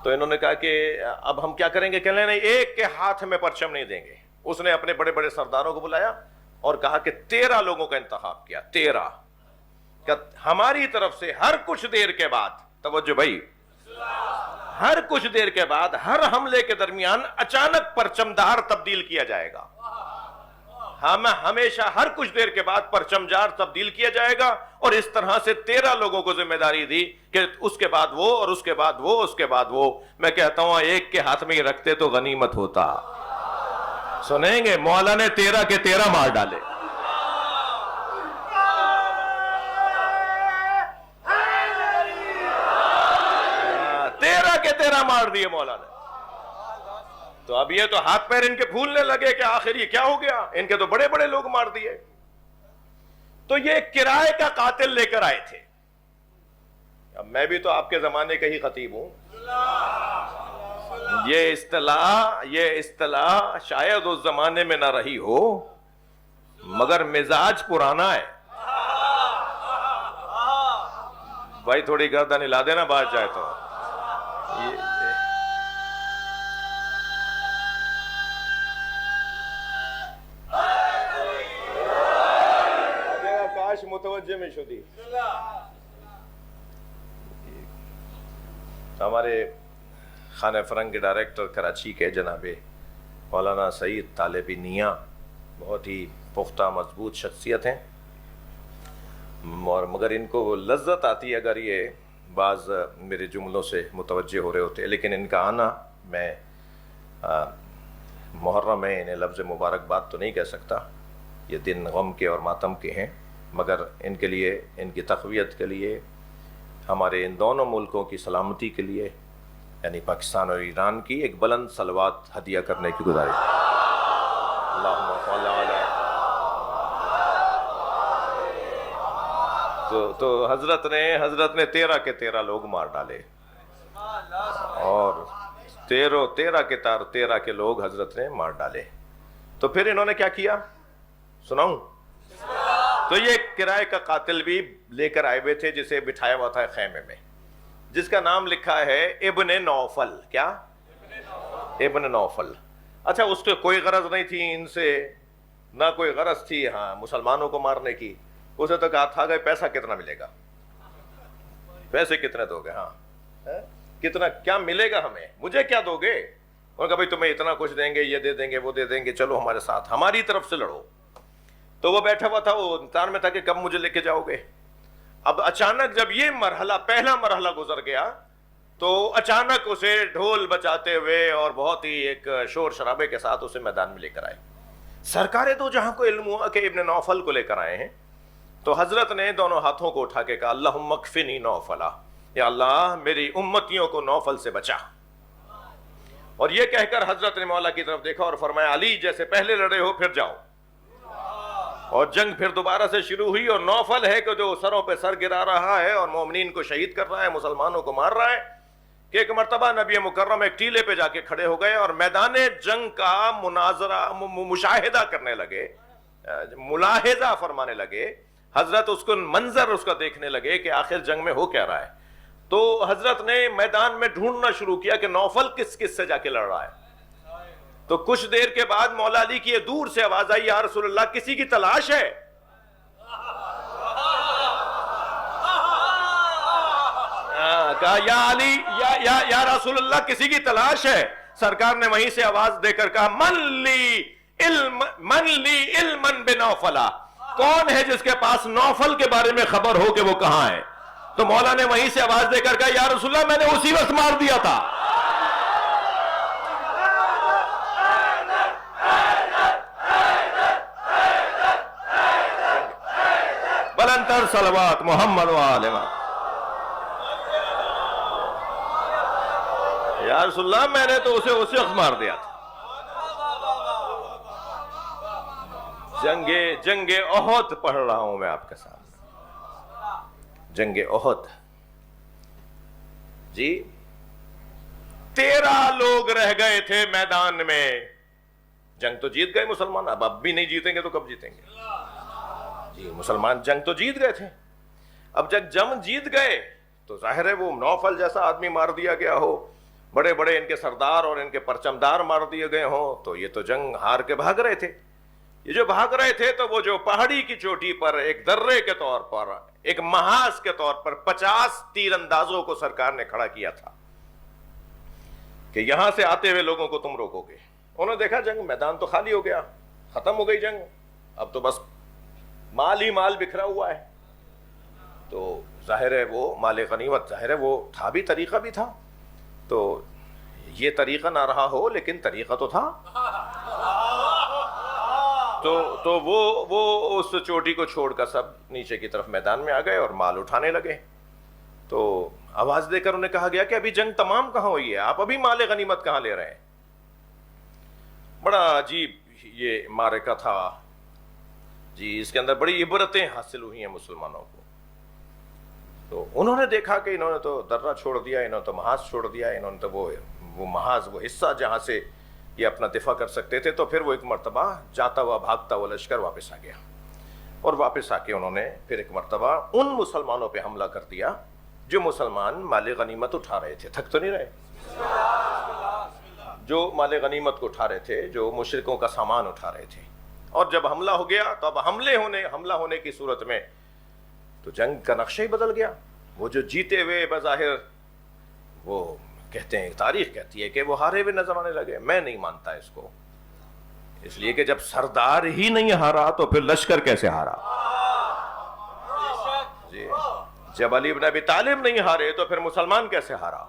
تو انہوں نے کہا کہ اب ہم کیا کریں گے؟ کہنے نہیں، ایک کے ہاتھ میں پرچم نہیں دیں گے۔ اس نے اپنے بڑے بڑے سرداروں کو بلایا اور کہا کہ 13 لوگوں کا انتخاب کیا، 13 کہ ہماری طرف سے ہر کچھ دیر کے بعد، توجہ بھائی، ہر کچھ دیر کے بعد ہر حملے کے درمیان اچانک پرچم دار تبدیل کیا جائے گا۔ ہم ہمیشہ ہر کچھ دیر کے بعد پرچم جار تبدیل کیا جائے گا، اور اس طرح سے 13 لوگوں کو ذمہ داری دی کہ اس کے بعد وہ، اور اس کے بعد وہ، اس کے بعد وہ۔ میں کہتا ہوں ایک کے ہاتھ میں ہی رکھتے تو غنیمت ہوتا۔ سنیں گے مولا نے 13 کے 13 مار ڈالے۔ 13 کے 13 مار دیے مولا نے۔ تو اب یہ تو ہاتھ پیر ان کے پھولنے لگے کہ آخر یہ کیا ہو گیا، ان کے تو بڑے بڑے لوگ مار دیے۔ تو یہ کرائے کا قاتل لے کر آئے تھے۔ اب میں بھی تو آپ کے زمانے کا ہی خطیب ہوں۔ یہ اصطلاح شاید اس زمانے میں نہ رہی ہو، مگر مزاج پرانا ہے۔ بھائی تھوڑی گردن ہلا دینا بات جائے تو۔ کاش متوجہ میں شدی۔ ہمارے خانہ فرنگ کے ڈائریکٹر کراچی کے جناب مولانا سعید طالبی نیاں بہت ہی پختہ مضبوط شخصیت ہیں، اور مگر ان کو لذت آتی اگر یہ بعض میرے جملوں سے متوجہ ہو رہے ہوتے، لیکن ان کا آنا، میں محرم میں انہیں لفظ مبارکباد تو نہیں کہہ سکتا، یہ دن غم کے اور ماتم کے ہیں، مگر ان کے لیے، ان کی تقویت کے لیے، ہمارے ان دونوں ملکوں کی سلامتی کے لیے، یعنی پاکستان اور ایران کی، ایک بلند صلوات ہدیہ کرنے کی گزارش۔ اللہم صل علی۔ تو حضرت نے 13 کے 13 لوگ مار ڈالے، اور 13 کے لوگ حضرت نے مار ڈالے۔ تو پھر انہوں نے کیا کیا سناؤں؟ تو یہ کرائے کا قاتل بھی لے کر آئے ہوئے تھے، جسے بٹھایا ہوا تھا خیمے میں، جس کا نام لکھا ہے ابن نوفل۔ کیا؟ ابن نوفل۔ اچھا، اس کو کوئی غرض نہیں تھی ان سے، نہ کوئی غرض تھی ہاں مسلمانوں کو مارنے کی۔ اسے تو کہا تھا کہ پیسہ کتنا ملے گا، پیسے کتنے دو گے، ہاں کتنا، کیا ملے گا ہمیں، مجھے کیا دو گے؟ اور کہا بھائی تمہیں اتنا کچھ دیں گے، یہ دے دیں گے، وہ دے دیں گے، چلو ہمارے ساتھ، ہماری طرف سے لڑو۔ تو وہ بیٹھا ہوا تھا، وہ انتظار میں تھا کہ کب مجھے لے کے جاؤ گے۔ اب اچانک جب یہ مرحلہ، پہلا مرحلہ گزر گیا، تو اچانک اسے ڈھول بجاتے ہوئے اور بہت ہی ایک شور شرابے کے ساتھ اسے میدان میں لے کر آئے۔ سرکار دو جہاں کو علم ہوا کہ ابن نوفل کو لے کر آئے ہیں، تو حضرت نے دونوں ہاتھوں کو اٹھا کے کہا اللہم اکفنی نوفلا، یا اللہ میری امتیوں کو نوفل سے بچا۔ اور یہ کہہ کر حضرت نے مولا کی طرف دیکھا اور فرمایا علی جیسے پہلے لڑے ہو پھر جاؤ۔ اور جنگ پھر دوبارہ سے شروع ہوئی، اور نوفل ہے کہ جو سروں پہ سر گرا رہا ہے اور مومنین کو شہید کر رہا ہے، مسلمانوں کو مار رہا ہے، کہ ایک مرتبہ نبی مکرم ایک ٹیلے پہ جا کے کھڑے ہو گئے اور میدان جنگ کا مناظرہ مشاہدہ کرنے لگے، ملاحظہ فرمانے لگے۔ حضرت اس کو منظر اس کا دیکھنے لگے کہ آخر جنگ میں ہو کیا رہا ہے۔ تو حضرت نے میدان میں ڈھونڈنا شروع کیا کہ نوفل کس کس سے جا کے لڑ رہا ہے۔ تو کچھ دیر کے بعد مولا علی کی دور سے آواز آئی یا رسول اللہ کسی کی تلاش ہے؟ کہا یا علی یا رسول اللہ کسی کی تلاش ہے؟ سرکار نے وہیں سے آواز دے کر کہا من لی علما بنوفلا، کون ہے جس کے پاس نوفل کے بارے میں خبر ہو کہ وہ کہاں ہے؟ تو مولا نے وہیں سے آواز دے کر کہا یا رسول اللہ میں نے اسی وقت مار دیا تھا۔ بلندتر صلوات محمد وآلہ۔ یا رسول اللہ میں نے تو اسے اسی وقت مار دیا تھا۔ جنگ احد پڑھ رہا ہوں میں آپ کے سامنے، جنگ احد جی 13 لوگ رہ گئے تھے میدان میں۔ جنگ تو جیت گئے مسلمان، اب بھی نہیں جیتیں گے تو کب جیتیں گے؟ جی مسلمان جنگ تو جیت گئے تھے، اب جب جنگ جیت گئے تو ظاہر ہے وہ نوفل جیسا آدمی مار دیا گیا ہو، بڑے بڑے ان کے سردار اور ان کے پرچمدار مار دیے گئے ہوں، تو یہ تو جنگ ہار کے بھاگ رہے تھے۔ یہ جو بھاگ رہے تھے تو وہ جو پہاڑی کی چوٹی پر ایک درے کے طور پر، ایک محاذ کے طور پر 50 تیر اندازوں کو سرکار نے کھڑا کیا تھا کہ یہاں سے آتے ہوئے لوگوں کو تم روکو گے۔ انہوں نے دیکھا جنگ میدان تو خالی ہو گیا، ختم ہو گئی جنگ، اب تو بس مال ہی مال بکھرا ہوا ہے۔ تو ظاہر ہے وہ مال غنیمت، ظاہر ہے وہ تھا بھی، طریقہ بھی تھا، تو یہ طریقہ نہ رہا ہو لیکن طریقہ تو تھا۔ تو وہ اس چوٹی کو چھوڑ کر سب نیچے کی طرف میدان میں آ گئے اور مال اٹھانے لگے۔ تو آواز دے کر انہیں کہا گیا کہ ابھی جنگ تمام کہاں ہوئی ہے، آپ ابھی مال غنیمت کہاں لے رہے ہیں؟ بڑا عجیب یہ معرکہ تھا جی، اس کے اندر بڑی عبرتیں حاصل ہوئی ہیں مسلمانوں کو۔ تو انہوں نے دیکھا کہ انہوں نے تو درہ چھوڑ دیا، انہوں نے تو محاذ چھوڑ دیا، انہوں نے تو وہ محاذ، وہ حصہ جہاں سے یہ اپنا دفاع کر سکتے تھے۔ تو پھر وہ ایک مرتبہ جاتا ہوا بھاگتا ہوا لشکر واپس آ گیا، اور واپس آ کے انہوں نے پھر ایک مرتبہ ان مسلمانوں پہ حملہ کر دیا جو مسلمان مال غنیمت اٹھا رہے تھے۔ تھک تو نہیں رہے؟ جو مال غنیمت کو اٹھا رہے تھے، جو مشرکوں کا سامان اٹھا رہے تھے۔ اور جب حملہ ہو گیا تو اب حملہ ہونے کی صورت میں تو جنگ کا نقشہ ہی بدل گیا۔ وہ جو جیتے ہوئے بظاہر، وہ کہتے ہیں، تاریخ کہتی ہے کہ وہ ہارے ہوئے نظر آنے لگے۔ میں نہیں مانتا اس کو، اس لیے کہ جب سردار ہی نہیں ہارا تو پھر لشکر کیسے ہارا؟ جی جب علی بن ابی طالب نہیں ہارے تو پھر مسلمان کیسے ہارا؟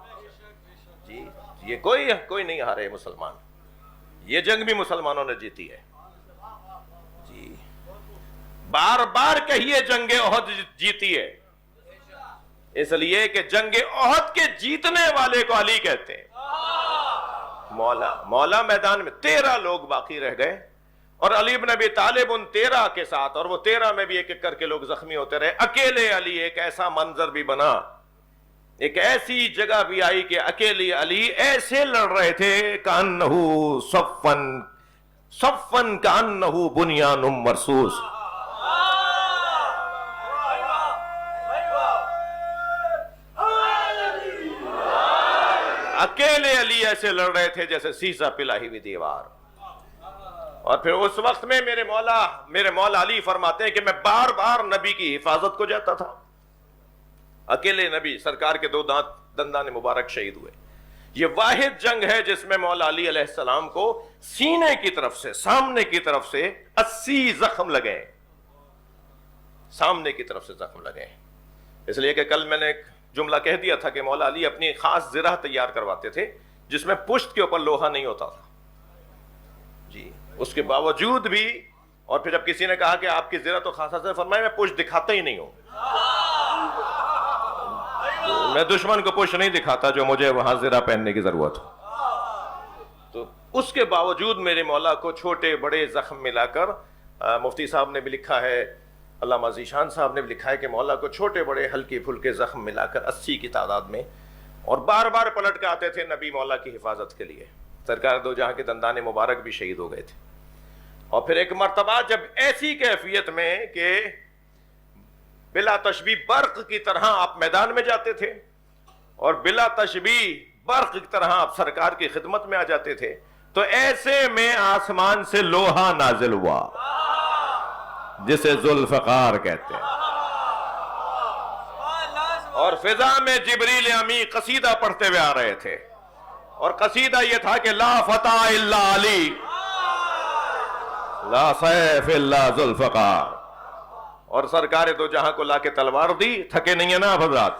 جی یہ کوئی نہیں ہارے مسلمان، یہ جنگ بھی مسلمانوں نے جیتی ہے۔ جی بار بار کہیے جنگ احد جیتی ہے، اس لیے کہ جنگ احد کے جیتنے والے کو علی کہتے ہیں۔ مولا میدان میں 13 لوگ باقی رہ گئے اور علی بن ابی طالب ان 13 کے ساتھ، اور وہ 13 میں بھی ایک ایک کر کے لوگ زخمی ہوتے رہے۔ اکیلے علی، ایک ایسا منظر بھی بنا، ایک ایسی جگہ بھی آئی کہ اکیلے علی ایسے لڑ رہے تھے کانہو صفن کانہو بنیان مرصوص۔ اکیلے علی ایسے لڑ رہے تھے جیسے سیسا پلائی ہوئی دیوار۔ اور پھر اس وقت میں میرے مولا علی فرماتے ہیں کہ میں بار بار نبی کی حفاظت کو جاتا تھا۔ اکیلے نبی سرکار کے 2 دندان مبارک شہید ہوئے۔ یہ واحد جنگ ہے جس میں مولا علی علیہ السلام کو سینے کی طرف سے، سامنے کی طرف سے 80 زخم لگے، سامنے کی طرف سے زخم لگے۔ اس لیے کہ کل میں نے ایک جملہ کہہ دیا تھا کہ مولا علی اپنی خاص زرہ تیار کرواتے تھے جس میں پشت کے اوپر لوہا نہیں ہوتا تھا جی، اس کے باوجود بھی۔ اور پھر جب کسی نے کہا کہ آپ کی زرہ تو خاصا سے، فرمایا میں پشت دکھاتا ہی نہیں ہوں، میں دشمن کو پشت نہیں دکھاتا جو مجھے وہاں زرہ پہننے کی ضرورت ہو۔ تو اس کے باوجود میرے مولا کو چھوٹے بڑے زخم ملا کر، مفتی صاحب نے بھی لکھا ہے، علامہ ذیشان صاحب نے بھی لکھا ہے کہ مولا کو چھوٹے بڑے ہلکے پھلکے زخم ملا کر 80 کی تعداد میں، اور بار بار پلٹ کے آتے تھے نبی مولا کی حفاظت کے لیے۔ سرکار دو جہاں کے دندان مبارک بھی شہید ہو گئے تھے۔ اور پھر ایک مرتبہ جب ایسی کیفیت میں کہ بلا تشبیہ برق کی طرح آپ میدان میں جاتے تھے اور بلا تشبیہ برق کی طرح آپ سرکار کی خدمت میں آ جاتے تھے، تو ایسے میں آسمان سے لوہا نازل ہوا جسے ذوالفقار کہتے ہیں، اور فضا میں جبریل امی قصیدہ پڑھتے ہوئے آ رہے تھے، اور قصیدہ یہ تھا کہ لا فتح الا علی، لا سیف الا ذوالفقار۔ اور سرکار دو جہاں کو لا کے تلوار دی، تھکے نہیں ہیں نا حضرات،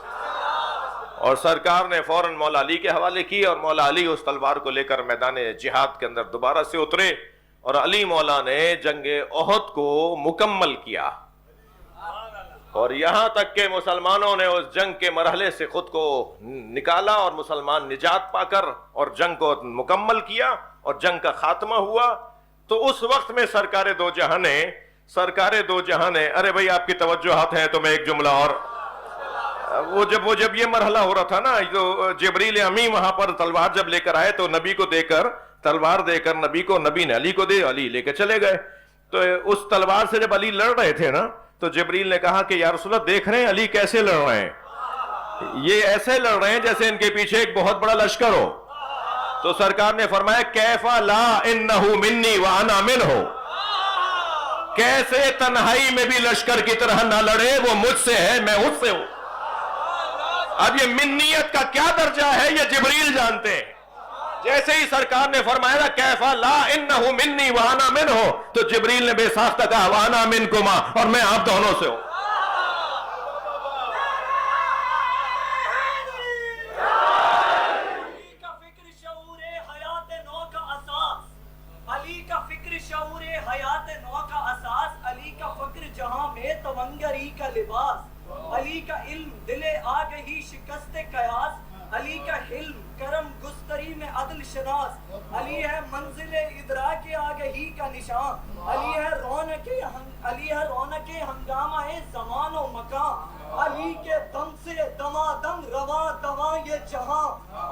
اور سرکار نے فوراً مولا علی کے حوالے کی، اور مولا علی اس تلوار کو لے کر میدان جہاد کے اندر دوبارہ سے اترے، اور علی مولا نے جنگ احد کو مکمل کیا، اور یہاں تک کہ مسلمانوں نے اس جنگ کے مرحلے سے خود کو نکالا، اور مسلمان نجات پا کر اور جنگ کو مکمل کیا، اور جنگ کا خاتمہ ہوا۔ تو اس وقت میں سرکار دو جہاں نے ارے بھائی آپ کی توجہات ہیں تو میں ایک جملہ اور، وہ جب یہ مرحلہ ہو رہا تھا نا، جو جبریل امی وہاں پر تلوار جب لے کر آئے تو نبی کو دے کر، تلوار دے کر نبی نے علی کو دے، علی لے کے چلے گئے۔ تو اس تلوار سے جب علی لڑ رہے تھے نا، تو جبریل نے کہا کہ یا رسول اللہ دیکھ رہے ہیں علی کیسے لڑ رہے ہیں، یہ ایسے لڑ رہے ہیں جیسے ان کے پیچھے ایک بہت بڑا لشکر ہو۔ تو سرکار نے فرمایا کیفا لا انہو منی وانا منہ، کیسے تنہائی میں بھی لشکر کی طرح نہ لڑے، وہ مجھ سے ہے میں اس سے ہوں۔ اب یہ منیت کا کیا درجہ ہے یہ جبریل جانتے ہیں۔ جیسے ہی سرکار نے فرمایا کیفا لا انہو منی وانا منہ، تو جبریل نے بے ساختہ کہا وانا منکما، اور میں آپ دونوں سے ہوں۔ تونگری کا لباس، علی کا علم دل آگہی شکست قیاس، علی کا حلم کرم گستری میں عدل شناس، علی ہے منزل ادراک آگہی کا نشان، علی ہے رونق ہنگامہ زمان و مکان، علی کے دم سے دمادم رواں دواں یہ جہاں،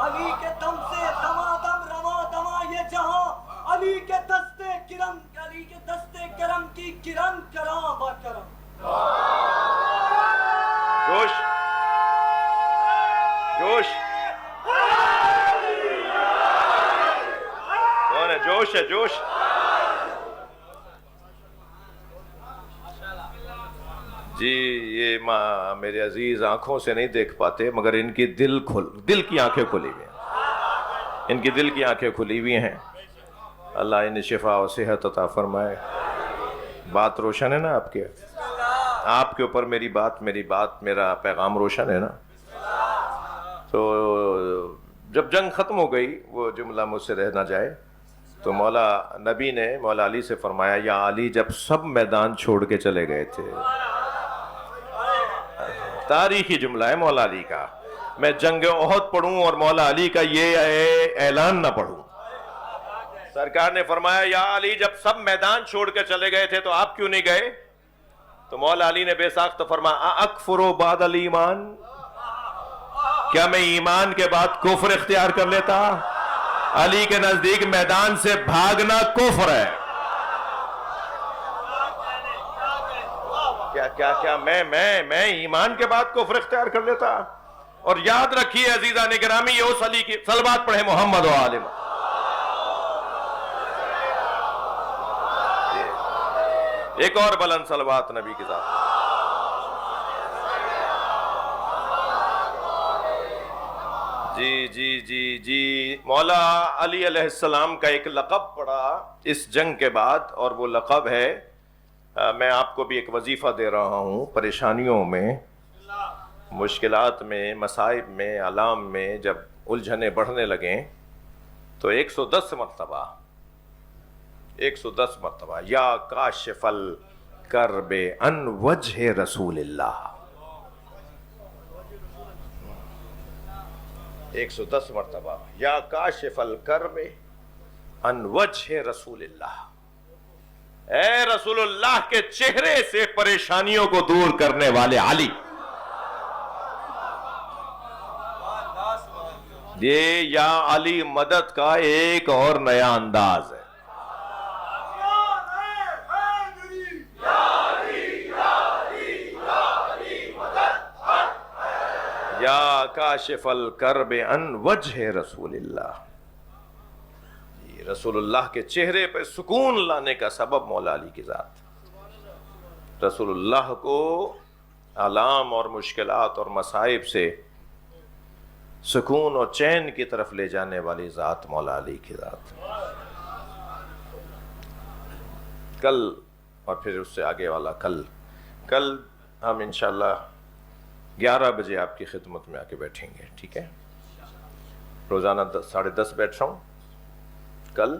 علی کے دم سے دمادم رواں دواں یہ جہاں، علی کے دستے کرم کی کرن کرام با کرم۔ جوش جوش کون ہے؟ جوش ہے جوش۔ جی یہ ماں میرے عزیز آنکھوں سے نہیں دیکھ پاتے، مگر ان کی دل کی آنکھیں کھلی ہوئی ہیں، ان کی دل کی آنکھیں کھلی ہوئی ہیں۔ اللہ انہیں شفا و صحت عطا فرمائے۔ بات روشن ہے نا آپ کے اوپر میری بات میرا پیغام روشن ہے نا۔ تو جب جنگ ختم ہو گئی، وہ جملہ مجھ سے رہ نہ جائے، تو مولا نبی نے مولا علی سے فرمایا یا علی جب سب میدان چھوڑ کے چلے گئے تھے، تاریخی جملہ ہے مولا علی کا، میں جنگ احد پڑھوں اور مولا علی کا یہ اعلان نہ پڑھوں. سرکار نے فرمایا یا علی جب سب میدان چھوڑ کے چلے گئے تھے تو آپ کیوں نہیں گئے؟ تو مولا علی نے بے ساختہ فرمایا اکفر بعد الایمان، کیا میں ایمان کے بعد کفر اختیار کر لیتا؟ علی کے نزدیک میدان سے بھاگنا کفر ہے. کیا میں ایمان کے بعد کفر اختیار کر لیتا؟ اور یاد رکھیے عزیزان گرامی، یہ اس علی کی صلوات پڑھے محمد و آل محمد. ایک اور بلند صلوات نبی کے ساتھ. جی مولا علی علیہ السلام کا ایک لقب پڑا اس جنگ کے بعد، اور وہ لقب ہے، میں آپ کو بھی ایک وظیفہ دے رہا ہوں، پریشانیوں میں، مشکلات میں، مصائب میں، آلام میں جب الجھنیں بڑھنے لگیں تو 110 مرتبہ یا کاشف الکرب عن وجہ رسول اللہ، 110 مرتبہ یا کاشف الکرب عن وجہ رسول اللہ، اے رسول اللہ کے چہرے سے پریشانیوں کو دور کرنے والے علی. یہ یا علی مدد کا ایک اور نیا انداز ہے. یا کاشف الکرب عن وجہ رسول اللہ، رسول اللہ کے چہرے پہ سکون لانے کا سبب مولا علی کی ذات. رسول اللہ کو آلام اور مشکلات اور مصائب سے سکون اور چین کی طرف لے جانے والی ذات مولا علی کی ذات. کل اور پھر اس سے آگے والا کل ہم انشاءاللہ 11 بجے آپ کی خدمت میں آ کے بیٹھیں گے، ٹھیک ہے؟ روزانہ 10:30 بیٹھ رہا ہوں، کل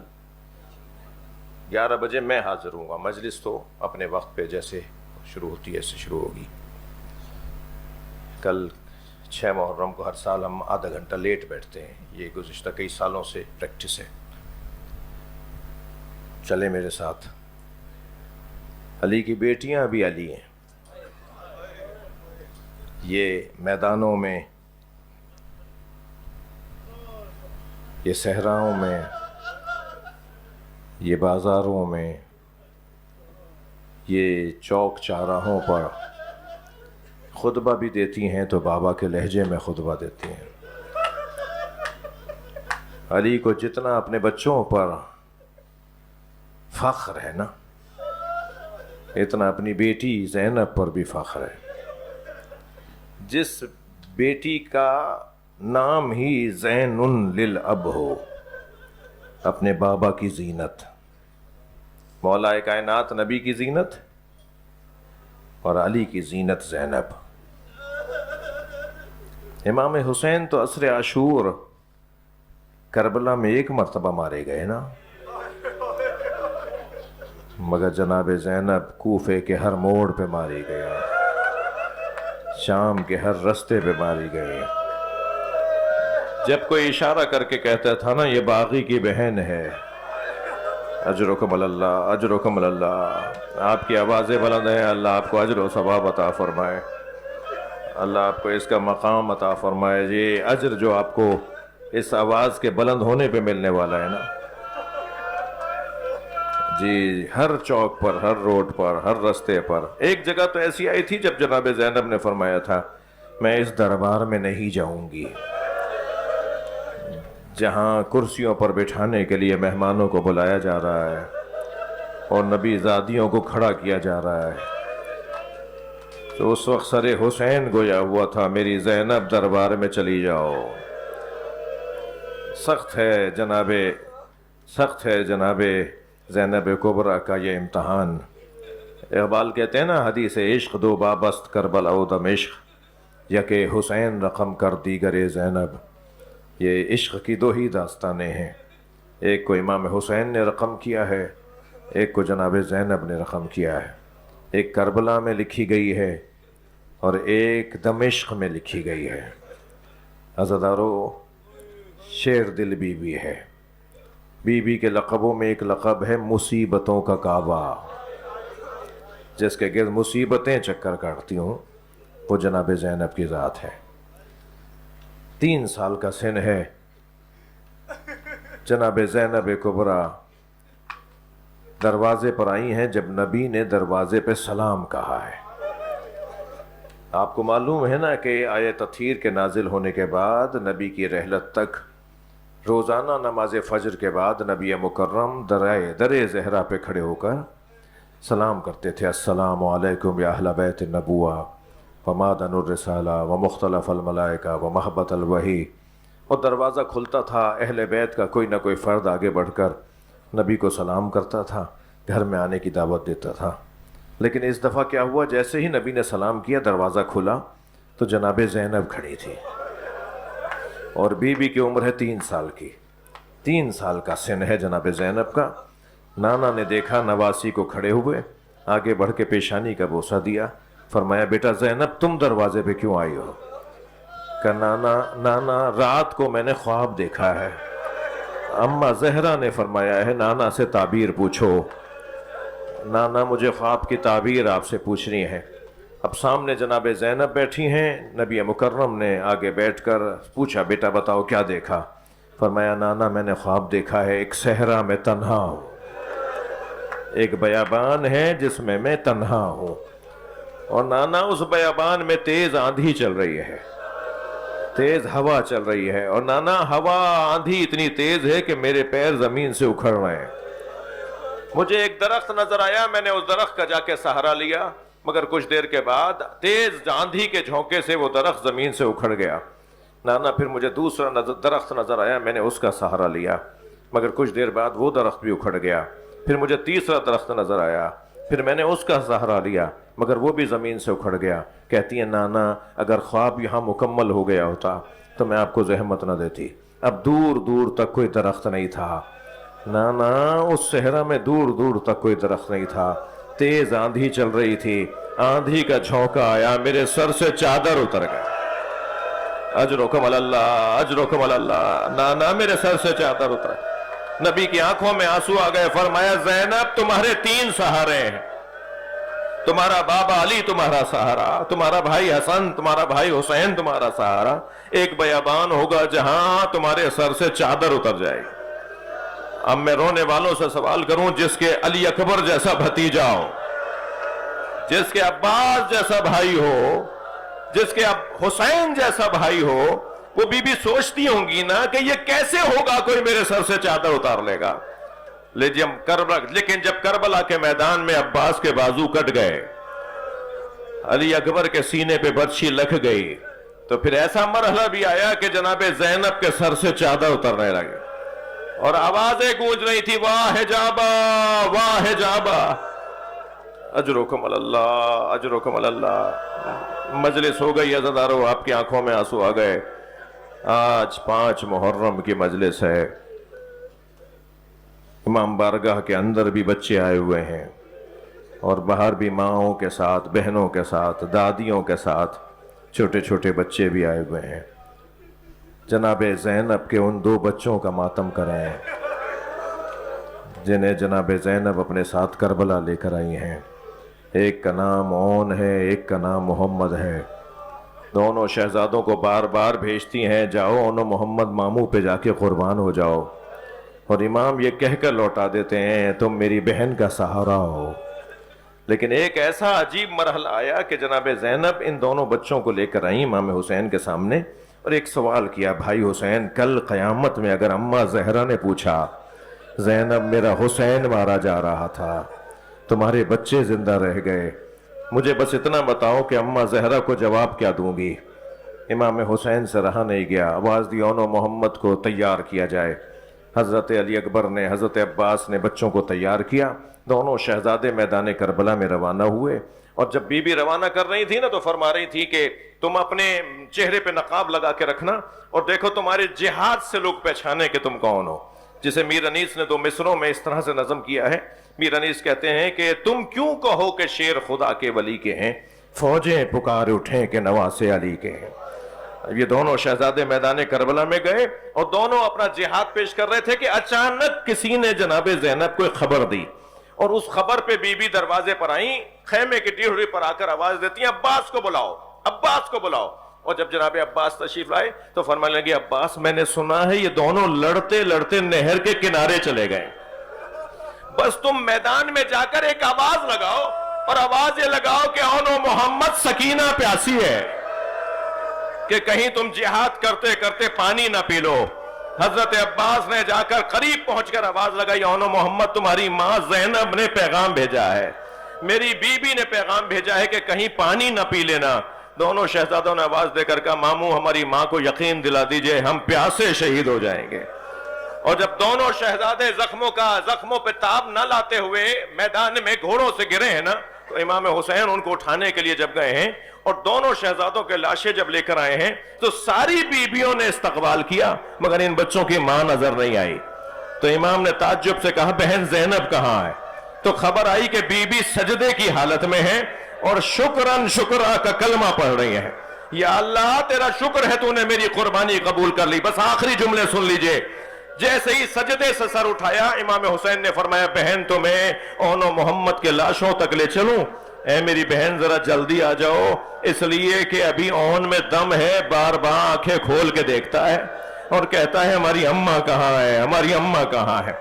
11 بجے میں حاضر ہوں گا. مجلس تو اپنے وقت پہ جیسے شروع ہوتی ہے ایسے شروع ہوگی. کل 6 محرم کو ہر سال ہم آدھا گھنٹہ لیٹ بیٹھتے ہیں، یہ گزشتہ کئی سالوں سے پریکٹس ہے. چلے میرے ساتھ. علی کی بیٹیاں بھی علی ہیں. یہ میدانوں میں، یہ صحراؤں میں، یہ بازاروں میں، یہ چوک چاراہوں پر خطبہ بھی دیتی ہیں تو بابا کے لہجے میں خطبہ دیتی ہیں. علی کو جتنا اپنے بچوں پر فخر ہے نا، اتنا اپنی بیٹی زینب پر بھی فخر ہے. جس بیٹی کا نام ہی زین للاب ہو، اپنے بابا کی زینت، مولا کائنات نبی کی زینت اور علی کی زینت زینب. امام حسین تو عصر عاشور کربلا میں 1 مرتبہ مارے گئے نا، مگر جناب زینب کوفے کے ہر موڑ پہ ماری گئے، شام کے ہر رستے پہ ماری گئے. جب کوئی اشارہ کر کے کہتا تھا نا یہ باغی کی بہن ہے، اجرکم اللہ، اجرکم اللہ، آپ کی آوازیں بلند ہیں، اللہ آپ کو اجر و ثواب عطا فرمائے، اللہ آپ کو اس کا مقام عطا فرمائے. یہ اجر جو آپ کو اس آواز کے بلند ہونے پہ ملنے والا ہے نا، جی ہر چوک پر، ہر روڈ پر، ہر رستے پر. ایک جگہ تو ایسی آئی تھی جب جناب زینب نے فرمایا تھا میں اس دربار میں نہیں جاؤں گی جہاں کرسیوں پر بٹھانے کے لیے مہمانوں کو بلایا جا رہا ہے اور نبی زادیوں کو کھڑا کیا جا رہا ہے. تو اس وقت سر حسین گویا ہوا تھا میری زینب دربار میں چلی جاؤ. سخت ہے جناب زینب کبریٰ کا یہ امتحان. اقبال کہتے ہیں نا حدیث عشق دو بابست کربلا و دمشق، یکے حسین رقم کر دیگر زینب. یہ عشق کی 2 ہی داستانیں ہیں، ایک کو امام حسین نے رقم کیا ہے، ایک کو جناب زینب نے رقم کیا ہے، ایک کربلا میں لکھی گئی ہے اور ایک دمشق میں لکھی گئی ہے۔ عزادارو، شیر دل بی بی ہے۔ بی بی کے لقبوں میں ایک لقب ہے مصیبتوں کا کعبہ، جس کے گرد مصیبتیں چکر کاٹتی ہوں، وہ جناب زینب کی ذات ہے۔ 3 سال کا سن ہے، جناب زینب کبریٰ دروازے پر آئی ہیں جب نبی نے دروازے پہ سلام کہا ہے۔ آپ کو معلوم ہے نا کہ آیت تطہیر کے نازل ہونے کے بعد نبی کی رحلت تک روزانہ نماز فجر کے بعد نبی مکرم در زہرا پہ کھڑے ہو کر سلام کرتے تھے، السلام علیکم یا اہل بیت النبوہ ومعدن الرسالہ ومختلف الملائکہ ومحبت الوحی، اور دروازہ کھلتا تھا، اہل بیت کا کوئی نہ کوئی فرد آگے بڑھ کر نبی کو سلام کرتا تھا، گھر میں آنے کی دعوت دیتا تھا۔ لیکن اس دفعہ کیا ہوا، جیسے ہی نبی نے سلام کیا دروازہ کھلا تو جناب زینب کھڑی تھی، اور بی بی کی عمر ہے 3 سال کی، 3 سال کا سن ہے جناب زینب کا۔ نانا نے دیکھا نواسی کو کھڑے ہوئے، آگے بڑھ کے پیشانی کا بوسہ دیا، فرمایا بیٹا زینب تم دروازے پہ کیوں آئی ہو؟ کہ نانا رات کو میں نے خواب دیکھا ہے۔ اماں زہرا نے فرمایا ہے نانا سے تعبیر پوچھو۔ نانا مجھے خواب کی تعبیر آپ سے پوچھنی ہے۔ اب سامنے جناب زینب بیٹھی ہیں، نبی مکرم نے آگے بیٹھ کر پوچھا بیٹا بتاؤ کیا دیکھا؟ فرمایا نانا میں نے خواب دیکھا ہے ایک صحرا میں تنہا ہوں، ایک بیابان ہے جس میں میں تنہا ہوں، اور نانا اس بیابان میں تیز آندھی چل رہی ہے، تیز ہوا چل رہی ہے، اور نانا ہوا آندھی اتنی تیز ہے کہ میرے پیر زمین سے اکھڑ رہے ہیں۔ مجھے ایک درخت نظر آیا، میں نے اس درخت کا جا کے سہارا لیا، مگر کچھ دیر کے بعد تیز آندھی کے جھونکے سے وہ درخت زمین سے اکھڑ گیا۔ نانا پھر مجھے دوسرا درخت نظر آیا، میں نے اس کا سہارا لیا، مگر کچھ دیر بعد وہ درخت بھی اکھڑ گیا۔ پھر مجھے تیسرا درخت نظر آیا، پھر میں نے اس کا سہارا لیا، مگر وہ بھی زمین سے اکھڑ گیا۔ کہتی ہے نانا اگر خواب یہاں مکمل ہو گیا ہوتا تو میں آپ کو زحمت نہ دیتی، اب دور دور تک کوئی درخت نہیں تھا۔ نانا اس صحرا میں دور دور تک کوئی درخت نہیں تھا، تیز آندھی چل رہی تھی، آندھی کا جھونکا آیا، میرے سر سے چادر اتر گئی۔ اجرکم اللہ، اجرکم اللہ، نانا میرے سر سے چادر اتر گئی۔ نبی کی آنکھوں میں آنسو آ گئے، فرمایا زینب تمہارے 3 سہارے ہیں، تمہارا بابا علی تمہارا سہارا، تمہارا بھائی حسن، تمہارا بھائی حسین تمہارا سہارا، ایک بیابان ہوگا جہاں تمہارے سر سے چادر اتر جائے گی۔ اب میں رونے والوں سے سوال کروں، جس کے علی اکبر جیسا بھتیجا ہو، جس کے عباس جیسا بھائی ہو، جس کے حسین جیسا بھائی ہو، وہ بی بی سوچتی ہوں گی نا کہ یہ کیسے ہوگا کوئی میرے سر سے چادر اتار لے گا۔ لیکن جب کربلا کے میدان میں عباس کے بازو کٹ گئے، علی اکبر کے سینے پہ برچھی لگ گئی، تو پھر ایسا مرحلہ بھی آیا کہ جناب زینب کے سر سے چادر اترنے لگے، اور آوازیں گونج رہی تھی واہ حجابہ، واہ حجابہ۔ اجرکم اللہ، اجرکم اللہ۔ مجلس ہو گئی عزادارو، آپ کی آنکھوں میں آنسو آ گئے۔ آج 5 محرم کی مجلس ہے، امام بارگاہ کے اندر بھی بچے آئے ہوئے ہیں، اور باہر بھی ماؤں کے ساتھ، بہنوں کے ساتھ، دادیوں کے ساتھ چھوٹے چھوٹے بچے بھی آئے ہوئے ہیں۔ جناب زینب کے ان 2 بچوں کا ماتم کریں جنہیں جناب زینب اپنے ساتھ کربلا لے کر آئی ہیں۔ ایک کا نام اون ہے، ایک کا نام محمد ہے۔ دونوں شہزادوں کو بار بار بھیجتی ہیں جاؤ اون و محمد ماموں پہ جا کے قربان ہو جاؤ، اور امام یہ کہہ کر لوٹا دیتے ہیں تم میری بہن کا سہارا ہو۔ لیکن ایک ایسا عجیب مرحلہ آیا کہ جناب زینب ان دونوں بچوں کو لے کر آئیں امام حسین کے سامنے، اور ایک سوال کیا، بھائی حسین کل قیامت میں اگر اماں زہرا نے پوچھا زینب میرا حسین مارا جا رہا تھا، تمہارے بچے زندہ رہ گئے، مجھے بس اتنا بتاؤ کہ اماں زہرا کو جواب کیا دوں گی؟ امام حسین سے رہا نہیں گیا، آواز دی اون و محمد کو تیار کیا جائے۔ حضرت علی اکبر نے، حضرت عباس نے بچوں کو تیار کیا، دونوں شہزادے میدان کربلا میں روانہ ہوئے۔ اور جب بی بی روانہ کر رہی تھی نا تو فرما رہی تھی کہ تم اپنے چہرے پہ نقاب لگا کے رکھنا، اور دیکھو تمہارے جہاد سے لوگ پہچانے کہ تم کون ہو۔ جسے میر انیس نے 2 مصروں میں اس طرح سے نظم کیا ہے. میر انیس کہتے ہیں کہ تم کیوں کہو کہ شیر خدا کے ولی کے ہیں، فوجیں پکار اٹھیں کہ نواسے علی کے ہیں. یہ دونوں شہزادے میدان کربلا میں گئے اور دونوں اپنا جہاد پیش کر رہے تھے کہ اچانک کسی نے جناب زینب کو خبر دی، اور اس خبر پہ بی بی دروازے پر آئیں، خیمے کی ٹیڑھی پر آ کر آواز دیتی ہیں عباس کو بلاؤ، عباس کو بلاؤ. اور جب جناب عباس تشریف لائے تو فرمانے لگے عباس میں نے سنا ہے یہ دونوں لڑتے لڑتے نہر کے کنارے چلے گئے، بس تم میدان میں جا کر ایک آواز لگاؤ، اور آواز یہ لگاؤ کہ اونو محمد سکینہ پیاسی ہے، کہ کہیں تم جہاد کرتے کرتے پانی نہ پی لو. حضرت عباس نے جا کر قریب پہنچ کر آواز لگائی اونو محمد تمہاری ماں زینب نے پیغام بھیجا ہے، میری بی بی نے پیغام بھیجا ہے کہ کہیں پانی نہ پی لینا. دونوں شہزادوں نے آواز دے کر کہا ماموں ہماری ماں کو یقین دلا دیجئے ہم پیاسے شہید ہو جائیں گے. اور جب دونوں شہزادے زخموں پہ تاب نہ لاتے ہوئے میدان میں گھوڑوں سے گرے ہیں نا، تو امام حسین ان کو اٹھانے کے لیے جب گئے ہیں اور دونوں شہزادوں کے لاشیں جب لے کر آئے ہیں تو ساری بیویوں نے استقبال کیا، مگر ان بچوں کی ماں نظر نہیں آئی. تو امام نے تعجب سے کہا بہن زینب کہاں ہے؟ تو خبر آئی کہ بی بی سجدے کی حالت میں ہے اور شکرن شکرا کا کلمہ پڑھ رہی ہیں. یا اللہ تیرا شکر ہے تو نے میری قربانی قبول کر لی. بس آخری جملے سن لیجئے. جیسے ہی سجدے سے سر اٹھایا امام حسین نے فرمایا بہن تو میں اونو محمد کے لاشوں تک لے چلوں؟ اے میری بہن ذرا جلدی آ جاؤ، اس لیے کہ ابھی اون میں دم ہے. بار بار آنکھیں کھول کے دیکھتا ہے اور کہتا ہے ہماری اماں کہاں ہے، ہماری اماں کہاں ہے.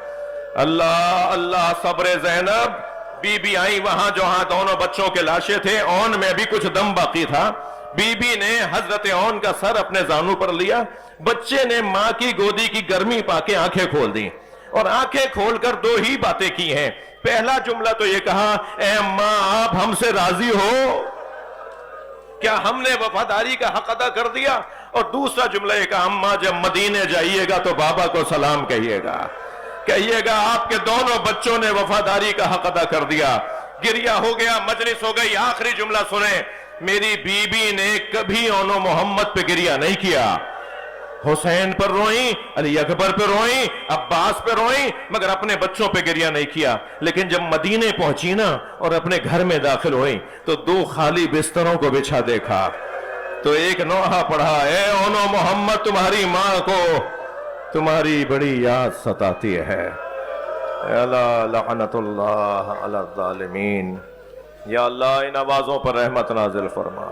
اللہ اللہ صبر زینب. بی بی آئی وہاں جہاں دونوں بچوں کے لاشیں تھے، اون میں بھی کچھ دم باقی تھا. بی بی نے حضرت اون کا سر اپنے زانوں پر لیا، بچے نے ماں کی گودی کی گرمی پا کے آنکھیں کھول دی، اور آنکھیں کھول کر 2 ہی باتیں کی ہیں. پہلا جملہ تو یہ کہا اے اماں آپ ہم سے راضی ہو، کیا ہم نے وفاداری کا حق ادا کر دیا؟ اور دوسرا جملہ یہ کہا اماں جب مدینے جائیے گا تو بابا کو سلام کہیے گا، کہیے گا آپ کے دونوں بچوں نے وفاداری کا حق ادا کر دیا. گریہ ہو گیا، مجلس ہو گئی. آخری جملہ سنیں، میری بی بی نے کبھی اونو محمد پہ گریہ نہیں کیا. حسین پر روئیں، علی اکبر پہ روئیں، عباس پہ روئیں، مگر اپنے بچوں پہ گریہ نہیں کیا. لیکن جب مدینے پہنچی نا اور اپنے گھر میں داخل ہوئیں تو 2 خالی بستروں کو بچھا دیکھا تو ایک نوحہ پڑھا اے اونو محمد تمہاری ماں کو تمہاری بڑی یاد ستاتی ہے. اللہ لعنت اللہ علی الظالمین. یا اللہ ان آوازوں پر رحمت نازل فرما،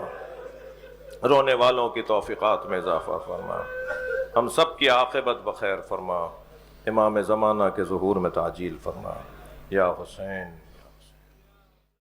رونے والوں کی توفیقات میں اضافہ فرما، ہم سب کی عاقبت بخیر فرما، امام زمانہ کے ظہور میں تعجیل فرما. یا حسین